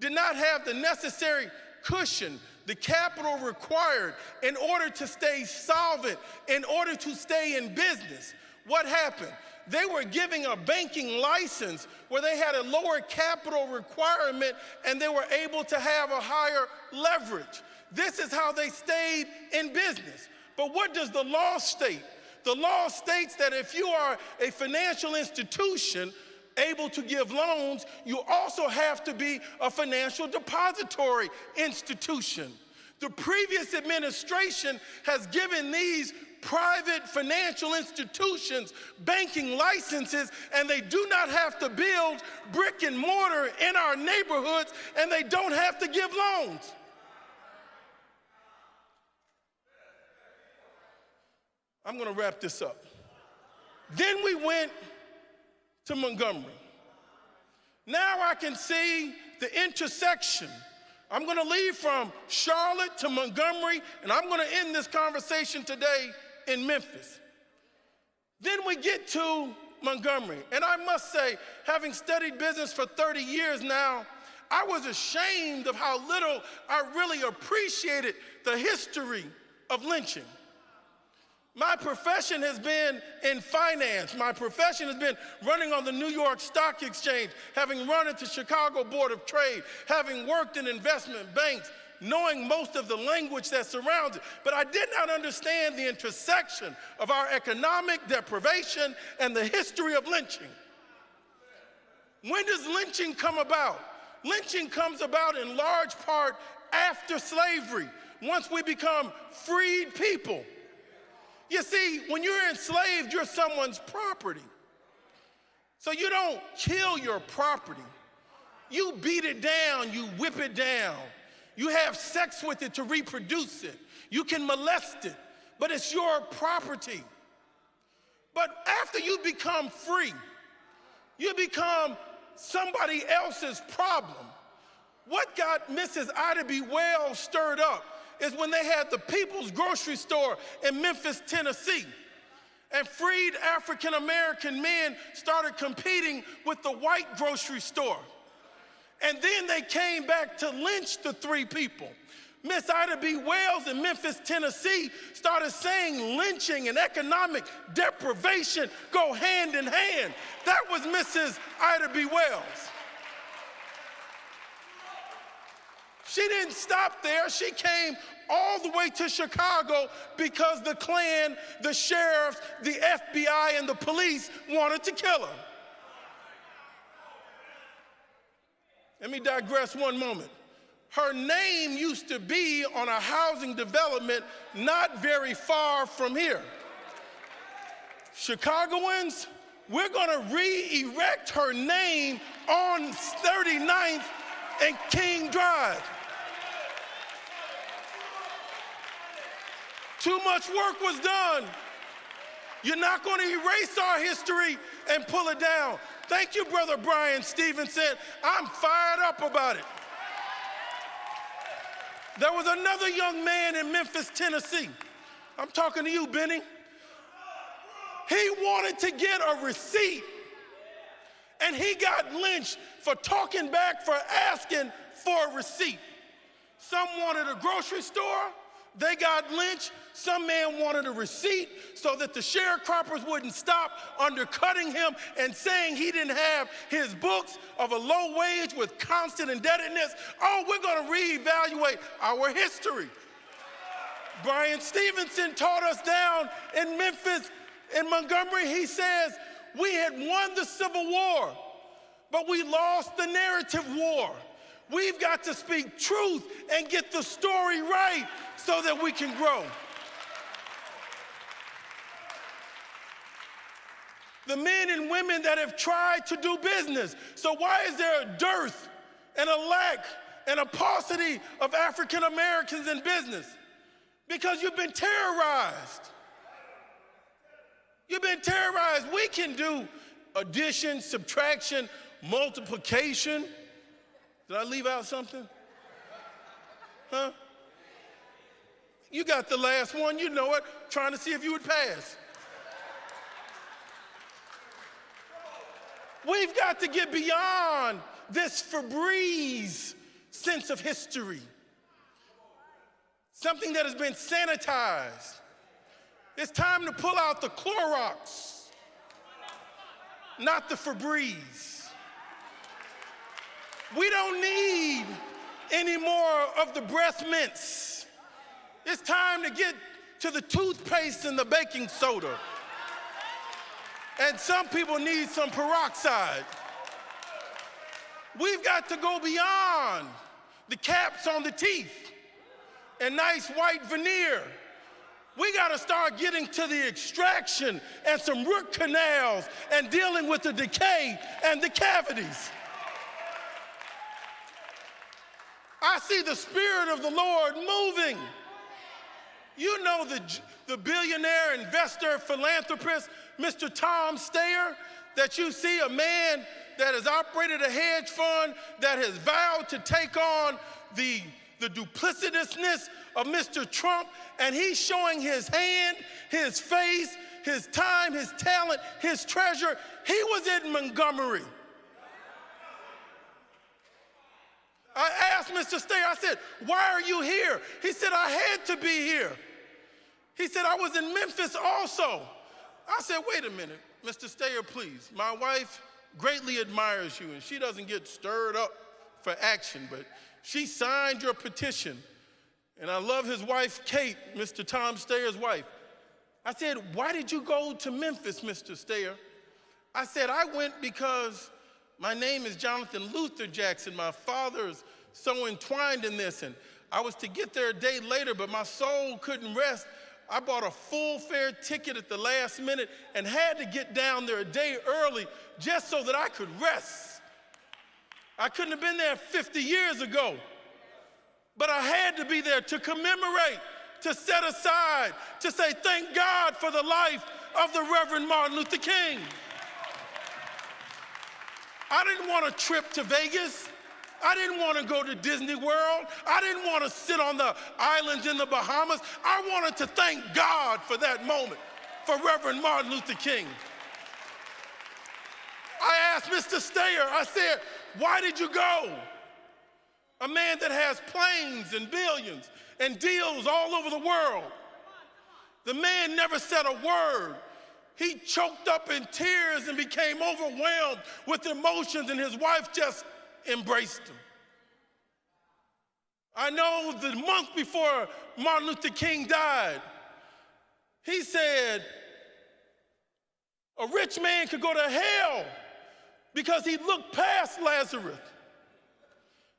did not have the necessary cushion, the capital required in order to stay solvent, in order to stay in business, what happened? They were giving a banking license where they had a lower capital requirement and they were able to have a higher leverage. This is how they stayed in business. But what does the law state? The law states that if you are a financial institution able to give loans, you also have to be a financial depository institution. The previous administration has given these private financial institutions banking licenses, and they do not have to build brick and mortar in our neighborhoods, and they don't have to give loans. I'm going to wrap this up. Then we went to Montgomery. Now I can see the intersection. I'm going to leave from Charlotte to Montgomery, and I'm going to end this conversation today in Memphis. Then we get to Montgomery, and I must say, having studied business for 30 years now, I was ashamed of how little I really appreciated the history of lynching. My profession has been in finance. My profession has been running on the New York Stock Exchange, having run at the Chicago Board of Trade, having worked in investment banks, knowing most of the language that surrounds it. But I did not understand the intersection of our economic deprivation and the history of lynching. When does lynching come about? Lynching comes about in large part after slavery, once we become freed people. You see, when you're enslaved, you're someone's property. So you don't kill your property. You beat it down, you whip it down. You have sex with it to reproduce it. You can molest it, but it's your property. But after you become free, you become somebody else's problem. What got Mrs. Ida B. Wells stirred up is when they had the People's Grocery Store in Memphis, Tennessee. And freed African-American men started competing with the white grocery store. And then they came back to lynch the three people. Miss Ida B. Wells in Memphis, Tennessee started saying lynching and economic deprivation go hand in hand. That was Mrs. Ida B. Wells. She didn't stop there. She came all the way to Chicago because the Klan, the sheriffs, the FBI, and the police wanted to kill her. Let me digress one moment. Her name used to be on a housing development not very far from here. Chicagoans, we're going to re-erect her name on 39th and King Drive. Too much work was done. You're not going to erase our history and pull it down. Thank you, Brother Brian Stevenson. I'm fired up about it. There was another young man in Memphis, Tennessee. I'm talking to you, Benny. He wanted to get a receipt, and he got lynched for talking back, for asking for a receipt. Some wanted a grocery store, they got lynched. Some man wanted a receipt so that the sharecroppers wouldn't stop undercutting him and saying he didn't have his books of a low wage with constant indebtedness. Oh, we're gonna reevaluate our history. Brian Stevenson taught us down in Memphis, in Montgomery. He says, we had won the Civil War, but we lost the narrative war. We've got to speak truth and get the story right so that we can grow. The men and women that have tried to do business. So why is there a dearth and a lack and a paucity of African Americans in business? Because you've been terrorized. You've been terrorized. We can do addition, subtraction, multiplication. Did I leave out something? Huh? You got the last one, you know it, trying to see if you would pass. We've got to get beyond this Febreze sense of history. Something that has been sanitized. It's time to pull out the Clorox, not the Febreze. We don't need any more of the breath mints. It's time to get to the toothpaste and the baking soda. And some people need some peroxide. We've got to go beyond the caps on the teeth and nice white veneer. We got to start getting to the extraction and some root canals and dealing with the decay and the cavities. I see the Spirit of the Lord moving. You know the billionaire, investor, philanthropist, Mr. Tom Steyer, that you see, a man that has operated a hedge fund, that has vowed to take on the duplicitousness of Mr. Trump, and he's showing his hand, his face, his time, his talent, his treasure. He was in Montgomery. I asked Mr. Steyer, I said, why are you here? He said, I had to be here. He said, I was in Memphis also. I said, wait a minute, Mr. Steyer, please. My wife greatly admires you, and she doesn't get stirred up for action, but she signed your petition. And I love his wife, Kate, Mr. Tom Steyer's wife. I said, why did you go to Memphis, Mr. Steyer? I said, I went because my name is Jonathan Luther Jackson. My father's so entwined in this, and I was to get there a day later, but my soul couldn't rest. I bought a full fare ticket at the last minute and had to get down there a day early just so that I could rest. I couldn't have been there 50 years ago, but I had to be there to commemorate, to set aside, to say thank God for the life of the Reverend Martin Luther King. I didn't want a trip to Vegas. I didn't want to go to Disney World. I didn't want to sit on the islands in the Bahamas. I wanted to thank God for that moment, for Reverend Martin Luther King. I asked Mr. Steyer, I said, why did you go? A man that has planes and billions and deals all over the world. The man never said a word. He choked up in tears and became overwhelmed with emotions, and his wife just embraced him. I know the month before Martin Luther King died, he said, a rich man could go to hell because he looked past Lazarus.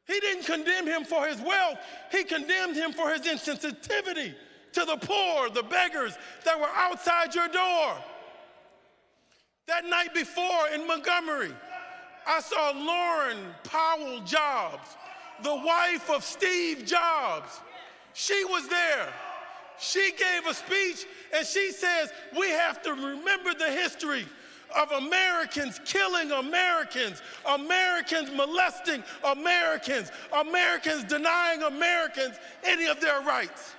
He didn't condemn him for his wealth. He condemned him for his insensitivity to the poor, the beggars that were outside your door. That night before in Montgomery, I saw Lauren Powell Jobs, the wife of Steve Jobs. She was there. She gave a speech, and she says, we have to remember the history of Americans killing Americans, Americans molesting Americans, Americans denying Americans any of their rights.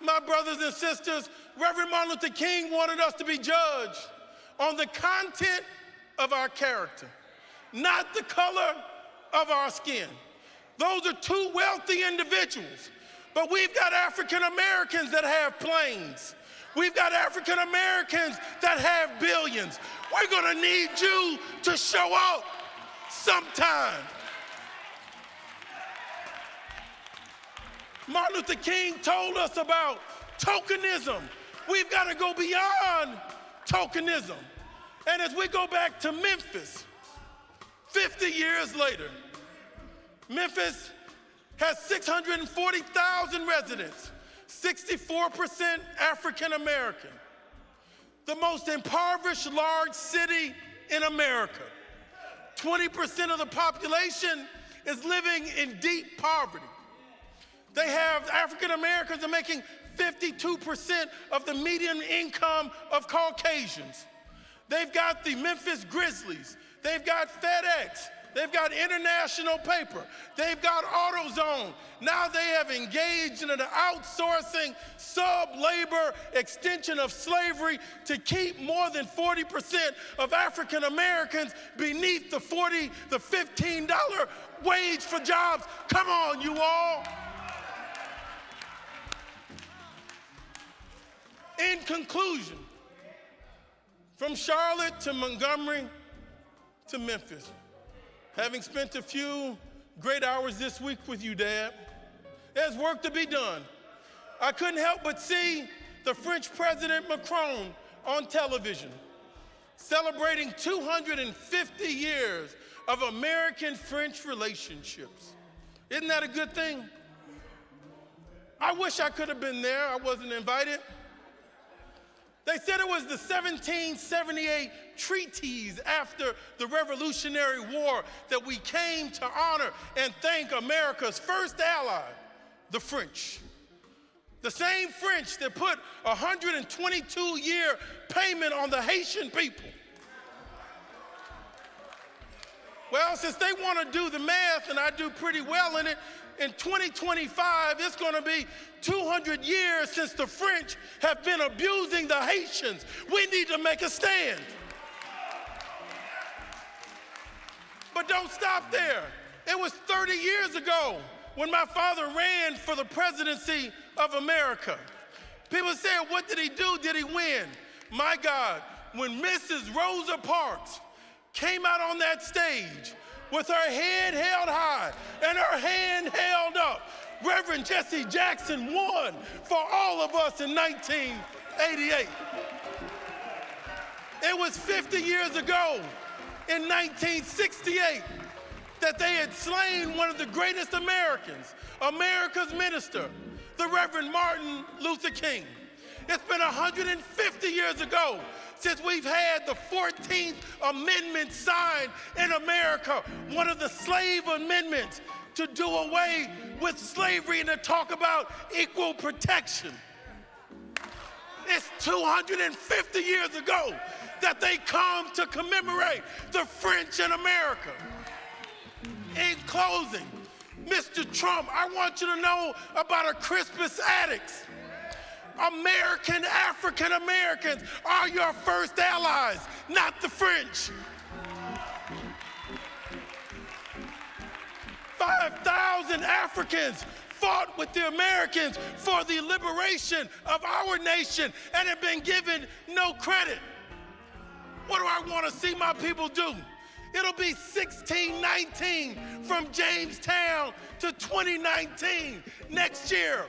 My brothers and sisters, Reverend Martin Luther King wanted us to be judged on the content of our character, not the color of our skin. Those are two wealthy individuals, but we've got African Americans that have planes. We've got African Americans that have billions. We're gonna need you to show up sometime. Martin Luther King told us about tokenism. We've got to go beyond tokenism. And as we go back to Memphis, 50 years later, Memphis has 640,000 residents, 64% African American, the most impoverished large city in America. 20% of the population is living in deep poverty. They have African Americans are making 52% of the median income of Caucasians. They've got the Memphis Grizzlies. They've got FedEx. They've got International Paper. They've got AutoZone. Now they have engaged in an outsourcing sub-labor extension of slavery to keep more than 40% of African Americans beneath the $15 wage for jobs. Come on, you all. In conclusion, from Charlotte to Montgomery to Memphis, having spent a few great hours this week with you, Dad, there's work to be done. I couldn't help but see the French President Macron on television, celebrating 250 years of American-French relationships. Isn't that a good thing? I wish I could have been there. I wasn't invited. They said it was the 1778 treaties after the Revolutionary War that we came to honor and thank America's first ally, the French. The same French that put a 122-year payment on the Haitian people. Well, since they want to do the math, and I do pretty well in it, in 2025, it's going to be 200 years since the French have been abusing the Haitians. We need to make a stand. But don't stop there. It was 30 years ago when my father ran for the presidency of America. People said, what did he do? Did he win? My God, when Mrs. Rosa Parks came out on that stage with her head held high and her hand held up, Reverend Jesse Jackson won for all of us in 1988. It was 50 years ago in 1968 that they had slain one of the greatest Americans, America's minister, the Reverend Martin Luther King. It's been 150 years ago since we've had the 14th Amendment signed in America, one of the slave amendments to do away with slavery and to talk about equal protection. It's 250 years ago that they come to commemorate the French in America. In closing, Mr. Trump, I want you to know about our Crispus Attucks. American African Americans are your first allies, not the French. 5,000 Africans fought with the Americans for the liberation of our nation and have been given no credit. What do I want to see my people do? It'll be 1619 from Jamestown to 2019 next year.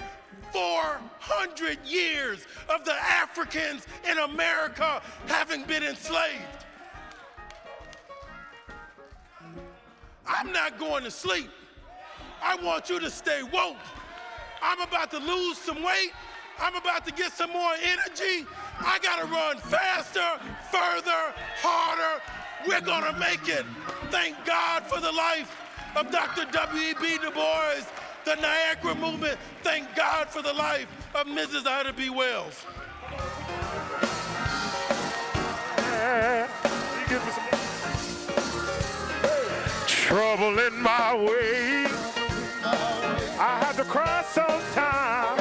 400 years of the Africans in America having been enslaved. I'm not going to sleep. I want you to stay woke. I'm about to lose some weight. I'm about to get some more energy. I gotta run faster, further, harder. We're gonna make it. Thank God for the life of Dr. W.E.B. Du Bois, the Niagara Movement. Thank God for the life of Mrs. Ida B. Wells. trouble in my way. I had to cry sometimes.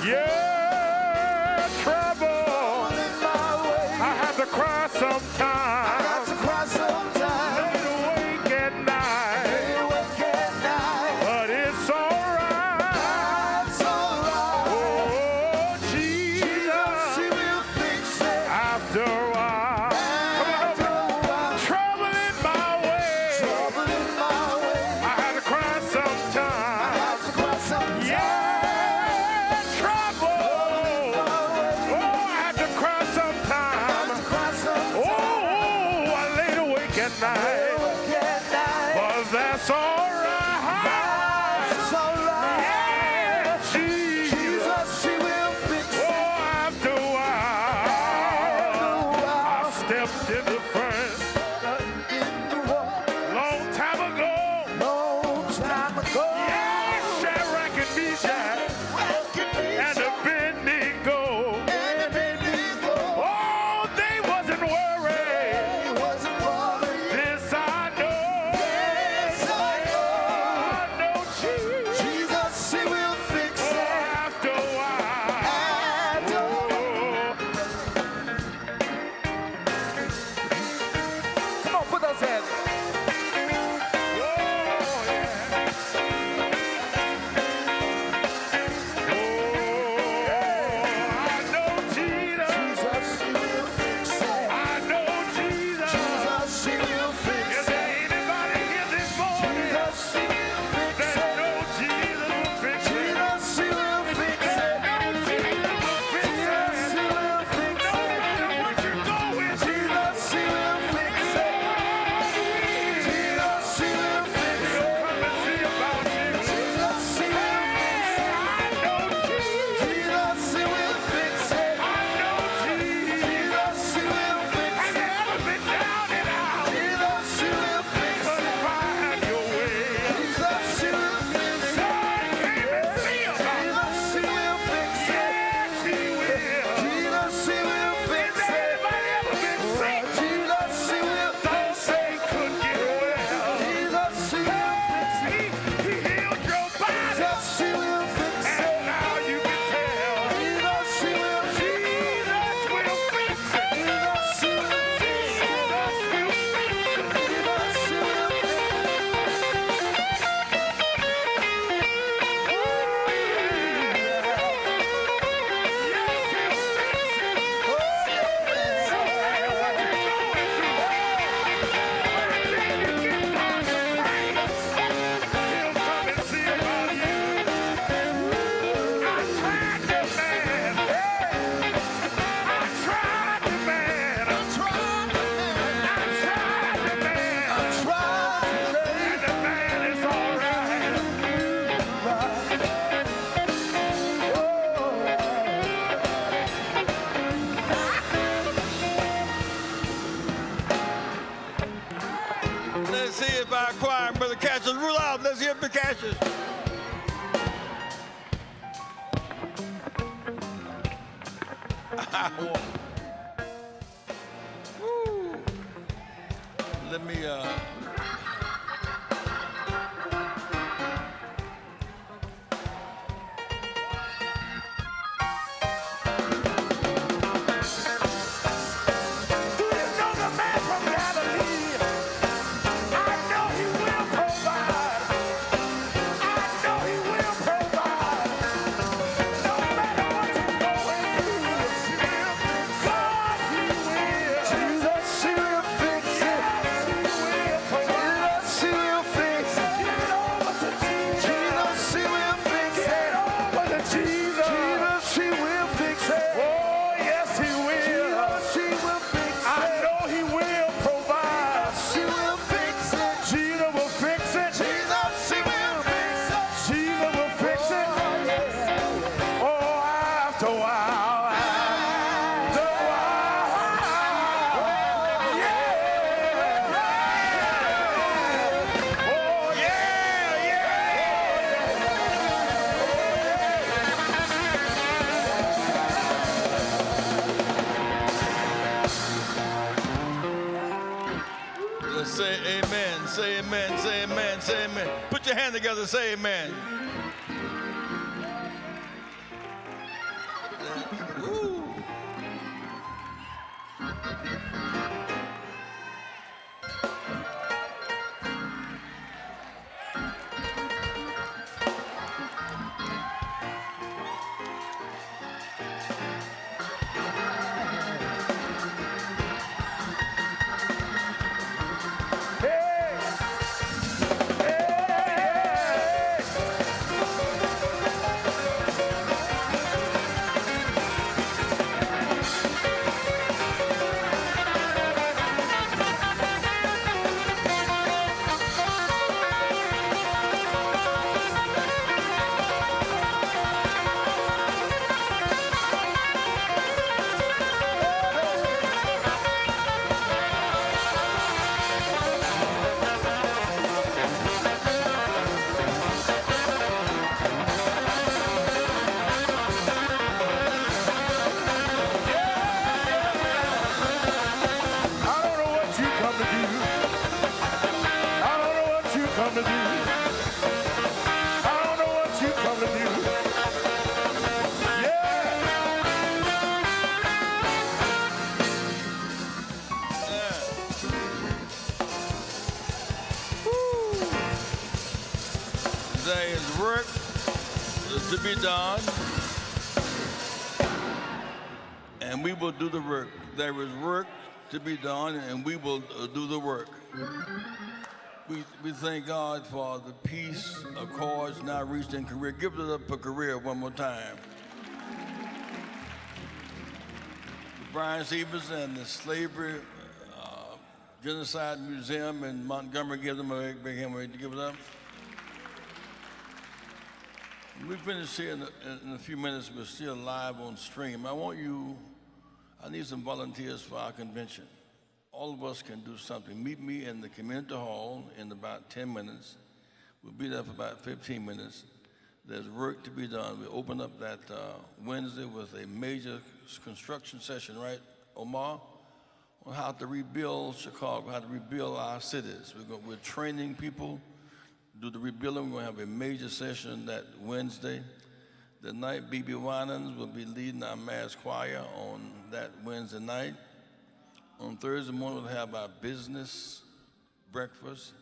Yeah, trouble. I had to cry sometimes. Laid awake at night. But it's alright. Oh, Jesus. After a while. Come on, trouble in my way. I had to cry sometimes. Yeah, trouble. Oh, I had to cry sometimes. Oh, I laid awake at night. But that's all right. Yeah, Jesus. Oh, after a while, I stepped in the furnace long time ago. Yeah, Shadrach and Meshach and Abednego. Oh, they wasn't worried. This I know. I know Jesus. Oh, after a while. Come on, put those hands. Oh, yeah. Oh, I know Jesus. I know Jesus. Is there anybody here this morning that know Jesus will fix it? Know Jesus will fix it. No matter what you're going through, He'll come and see about you. I know Jesus. I know Jesus. Have you ever been down and out? Couldn't find your way. Son came and see about you. Yes, He will. Has anybody ever been sick? Don't say couldn't get well. He healed your body. And now you can tell. Jesus will fix it. Jesus will fix it. Let's see if our choir and Brother Cassius rule out. Let's hear the Cassius. Woo. Let me Do you know the man from Galilee? I know He will provide. I know He will provide. No matter what you're going through, God, He will. He will fix it. say amen. Say amen, say amen, say amen. Put your hand together, say amen. Woo. There is work to be done, and we will do the work. There is work to be done, and we will do the work. We thank God for the peace accords now reached in Korea. Give it up for Korea one more time. Brian Stevens and the Slavery Genocide Museum in Montgomery, give them a big hand to give it up. We finish here in a few minutes. We're still live on stream. I need some volunteers for our convention. All of us can do something. Meet me in the community hall in about 10 minutes. We'll be there for about 15 minutes. There's work to be done. We open up that Wednesday with a major construction session, right, Omar? On how to rebuild Chicago, how to rebuild our cities. We're training people do the rebuilding. We're going to have a major session that Wednesday. The night, B.B. Winans will be leading our mass choir on that Wednesday night. On Thursday morning, we'll have our business breakfast.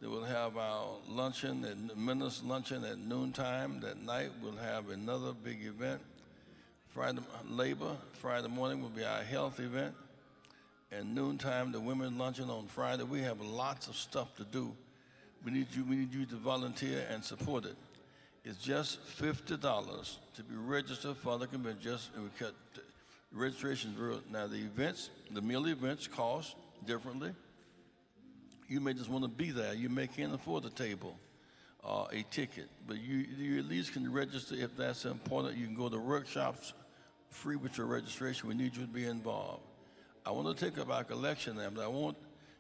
Then we'll have our luncheon, minister luncheon at noontime. That night, we'll have another big event. Friday morning will be our health event. And noontime, the women's luncheon on Friday. We have lots of stuff to do. We need you to volunteer and support it. It's just $50 to be registered for the convention. We cut registration. Now the meal events cost differently. You may just want to be there. You may can't afford a table or a ticket, but you at least can register if that's important. You can go to workshops free with your registration. We need you to be involved. I want to take up our collection now, but I want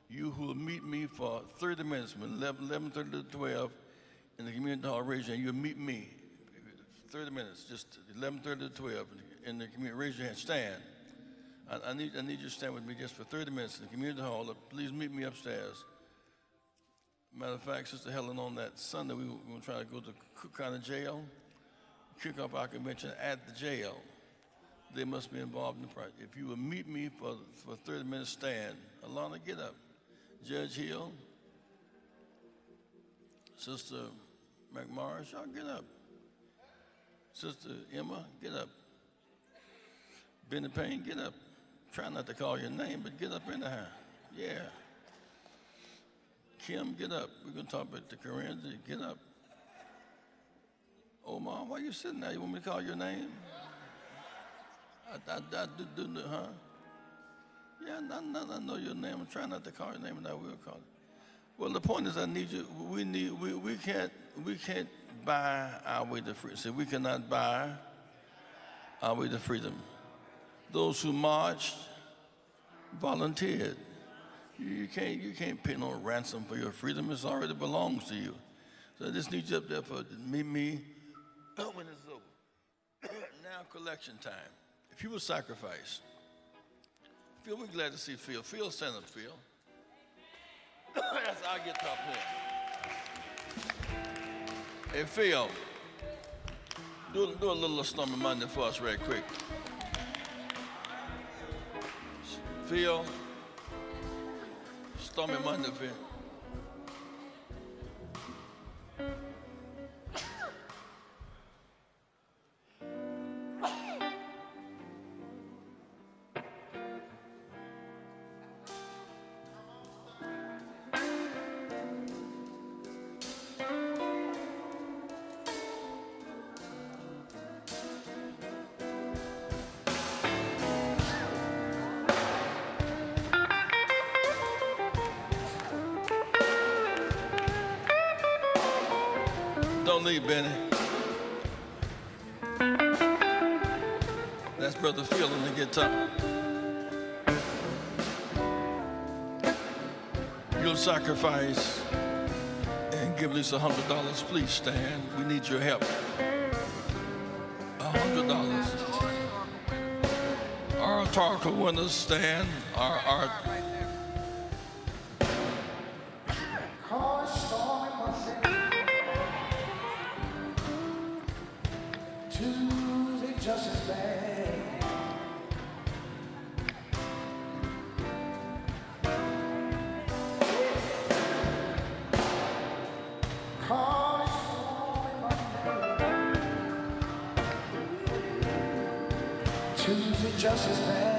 you who will meet me for 30 minutes from 11:30 to 12 in the community hall raise your hand. You'll meet me 30 minutes, just 11:30 to 12 in the community. Raise your hand, stand. I need you to stand with me just for 30 minutes in the community hall. Please meet me upstairs. Matter of fact, Sister Helen, on that Sunday, we were going to try to go to Cook County Jail, kick off our convention at the jail. They must be involved in the project. If you will meet me for 30 minutes, stand. Alana, get up. Judge Hill, Sister McMorris, y'all get up. Sister Emma, get up. Benny Payne, get up. Try not to call your name, but get up anyhow. Yeah. Kim, get up. We're going to talk about the Koreans. Get up. Omar, why you sitting there? You want me to call your name? I do, huh? Yeah, I know your name. I'm trying not to call your name, and I will call it. Well, the point is, I need you. We can't buy our way to freedom. See, we cannot buy our way to freedom. Those who marched volunteered. You can't pay no ransom for your freedom. It already belongs to you. So I just need you up there for meet me when it's over. Now collection time. If you will sacrifice, Phil, we're glad to see Phil. Phil, stand up, Phil. That's I'll get top here. Hey, Phil, do a little Stormy Monday for us right quick. Phil, Stormy Monday, Phil. Don't leave, Benny. That's Brother Phil on the guitar. You'll sacrifice and give at least $100. Please stand. We need your help. $100. Our rhetorical winners stand. Our Tuesday just as bad. Call it stormy Monday. Tuesday just as bad.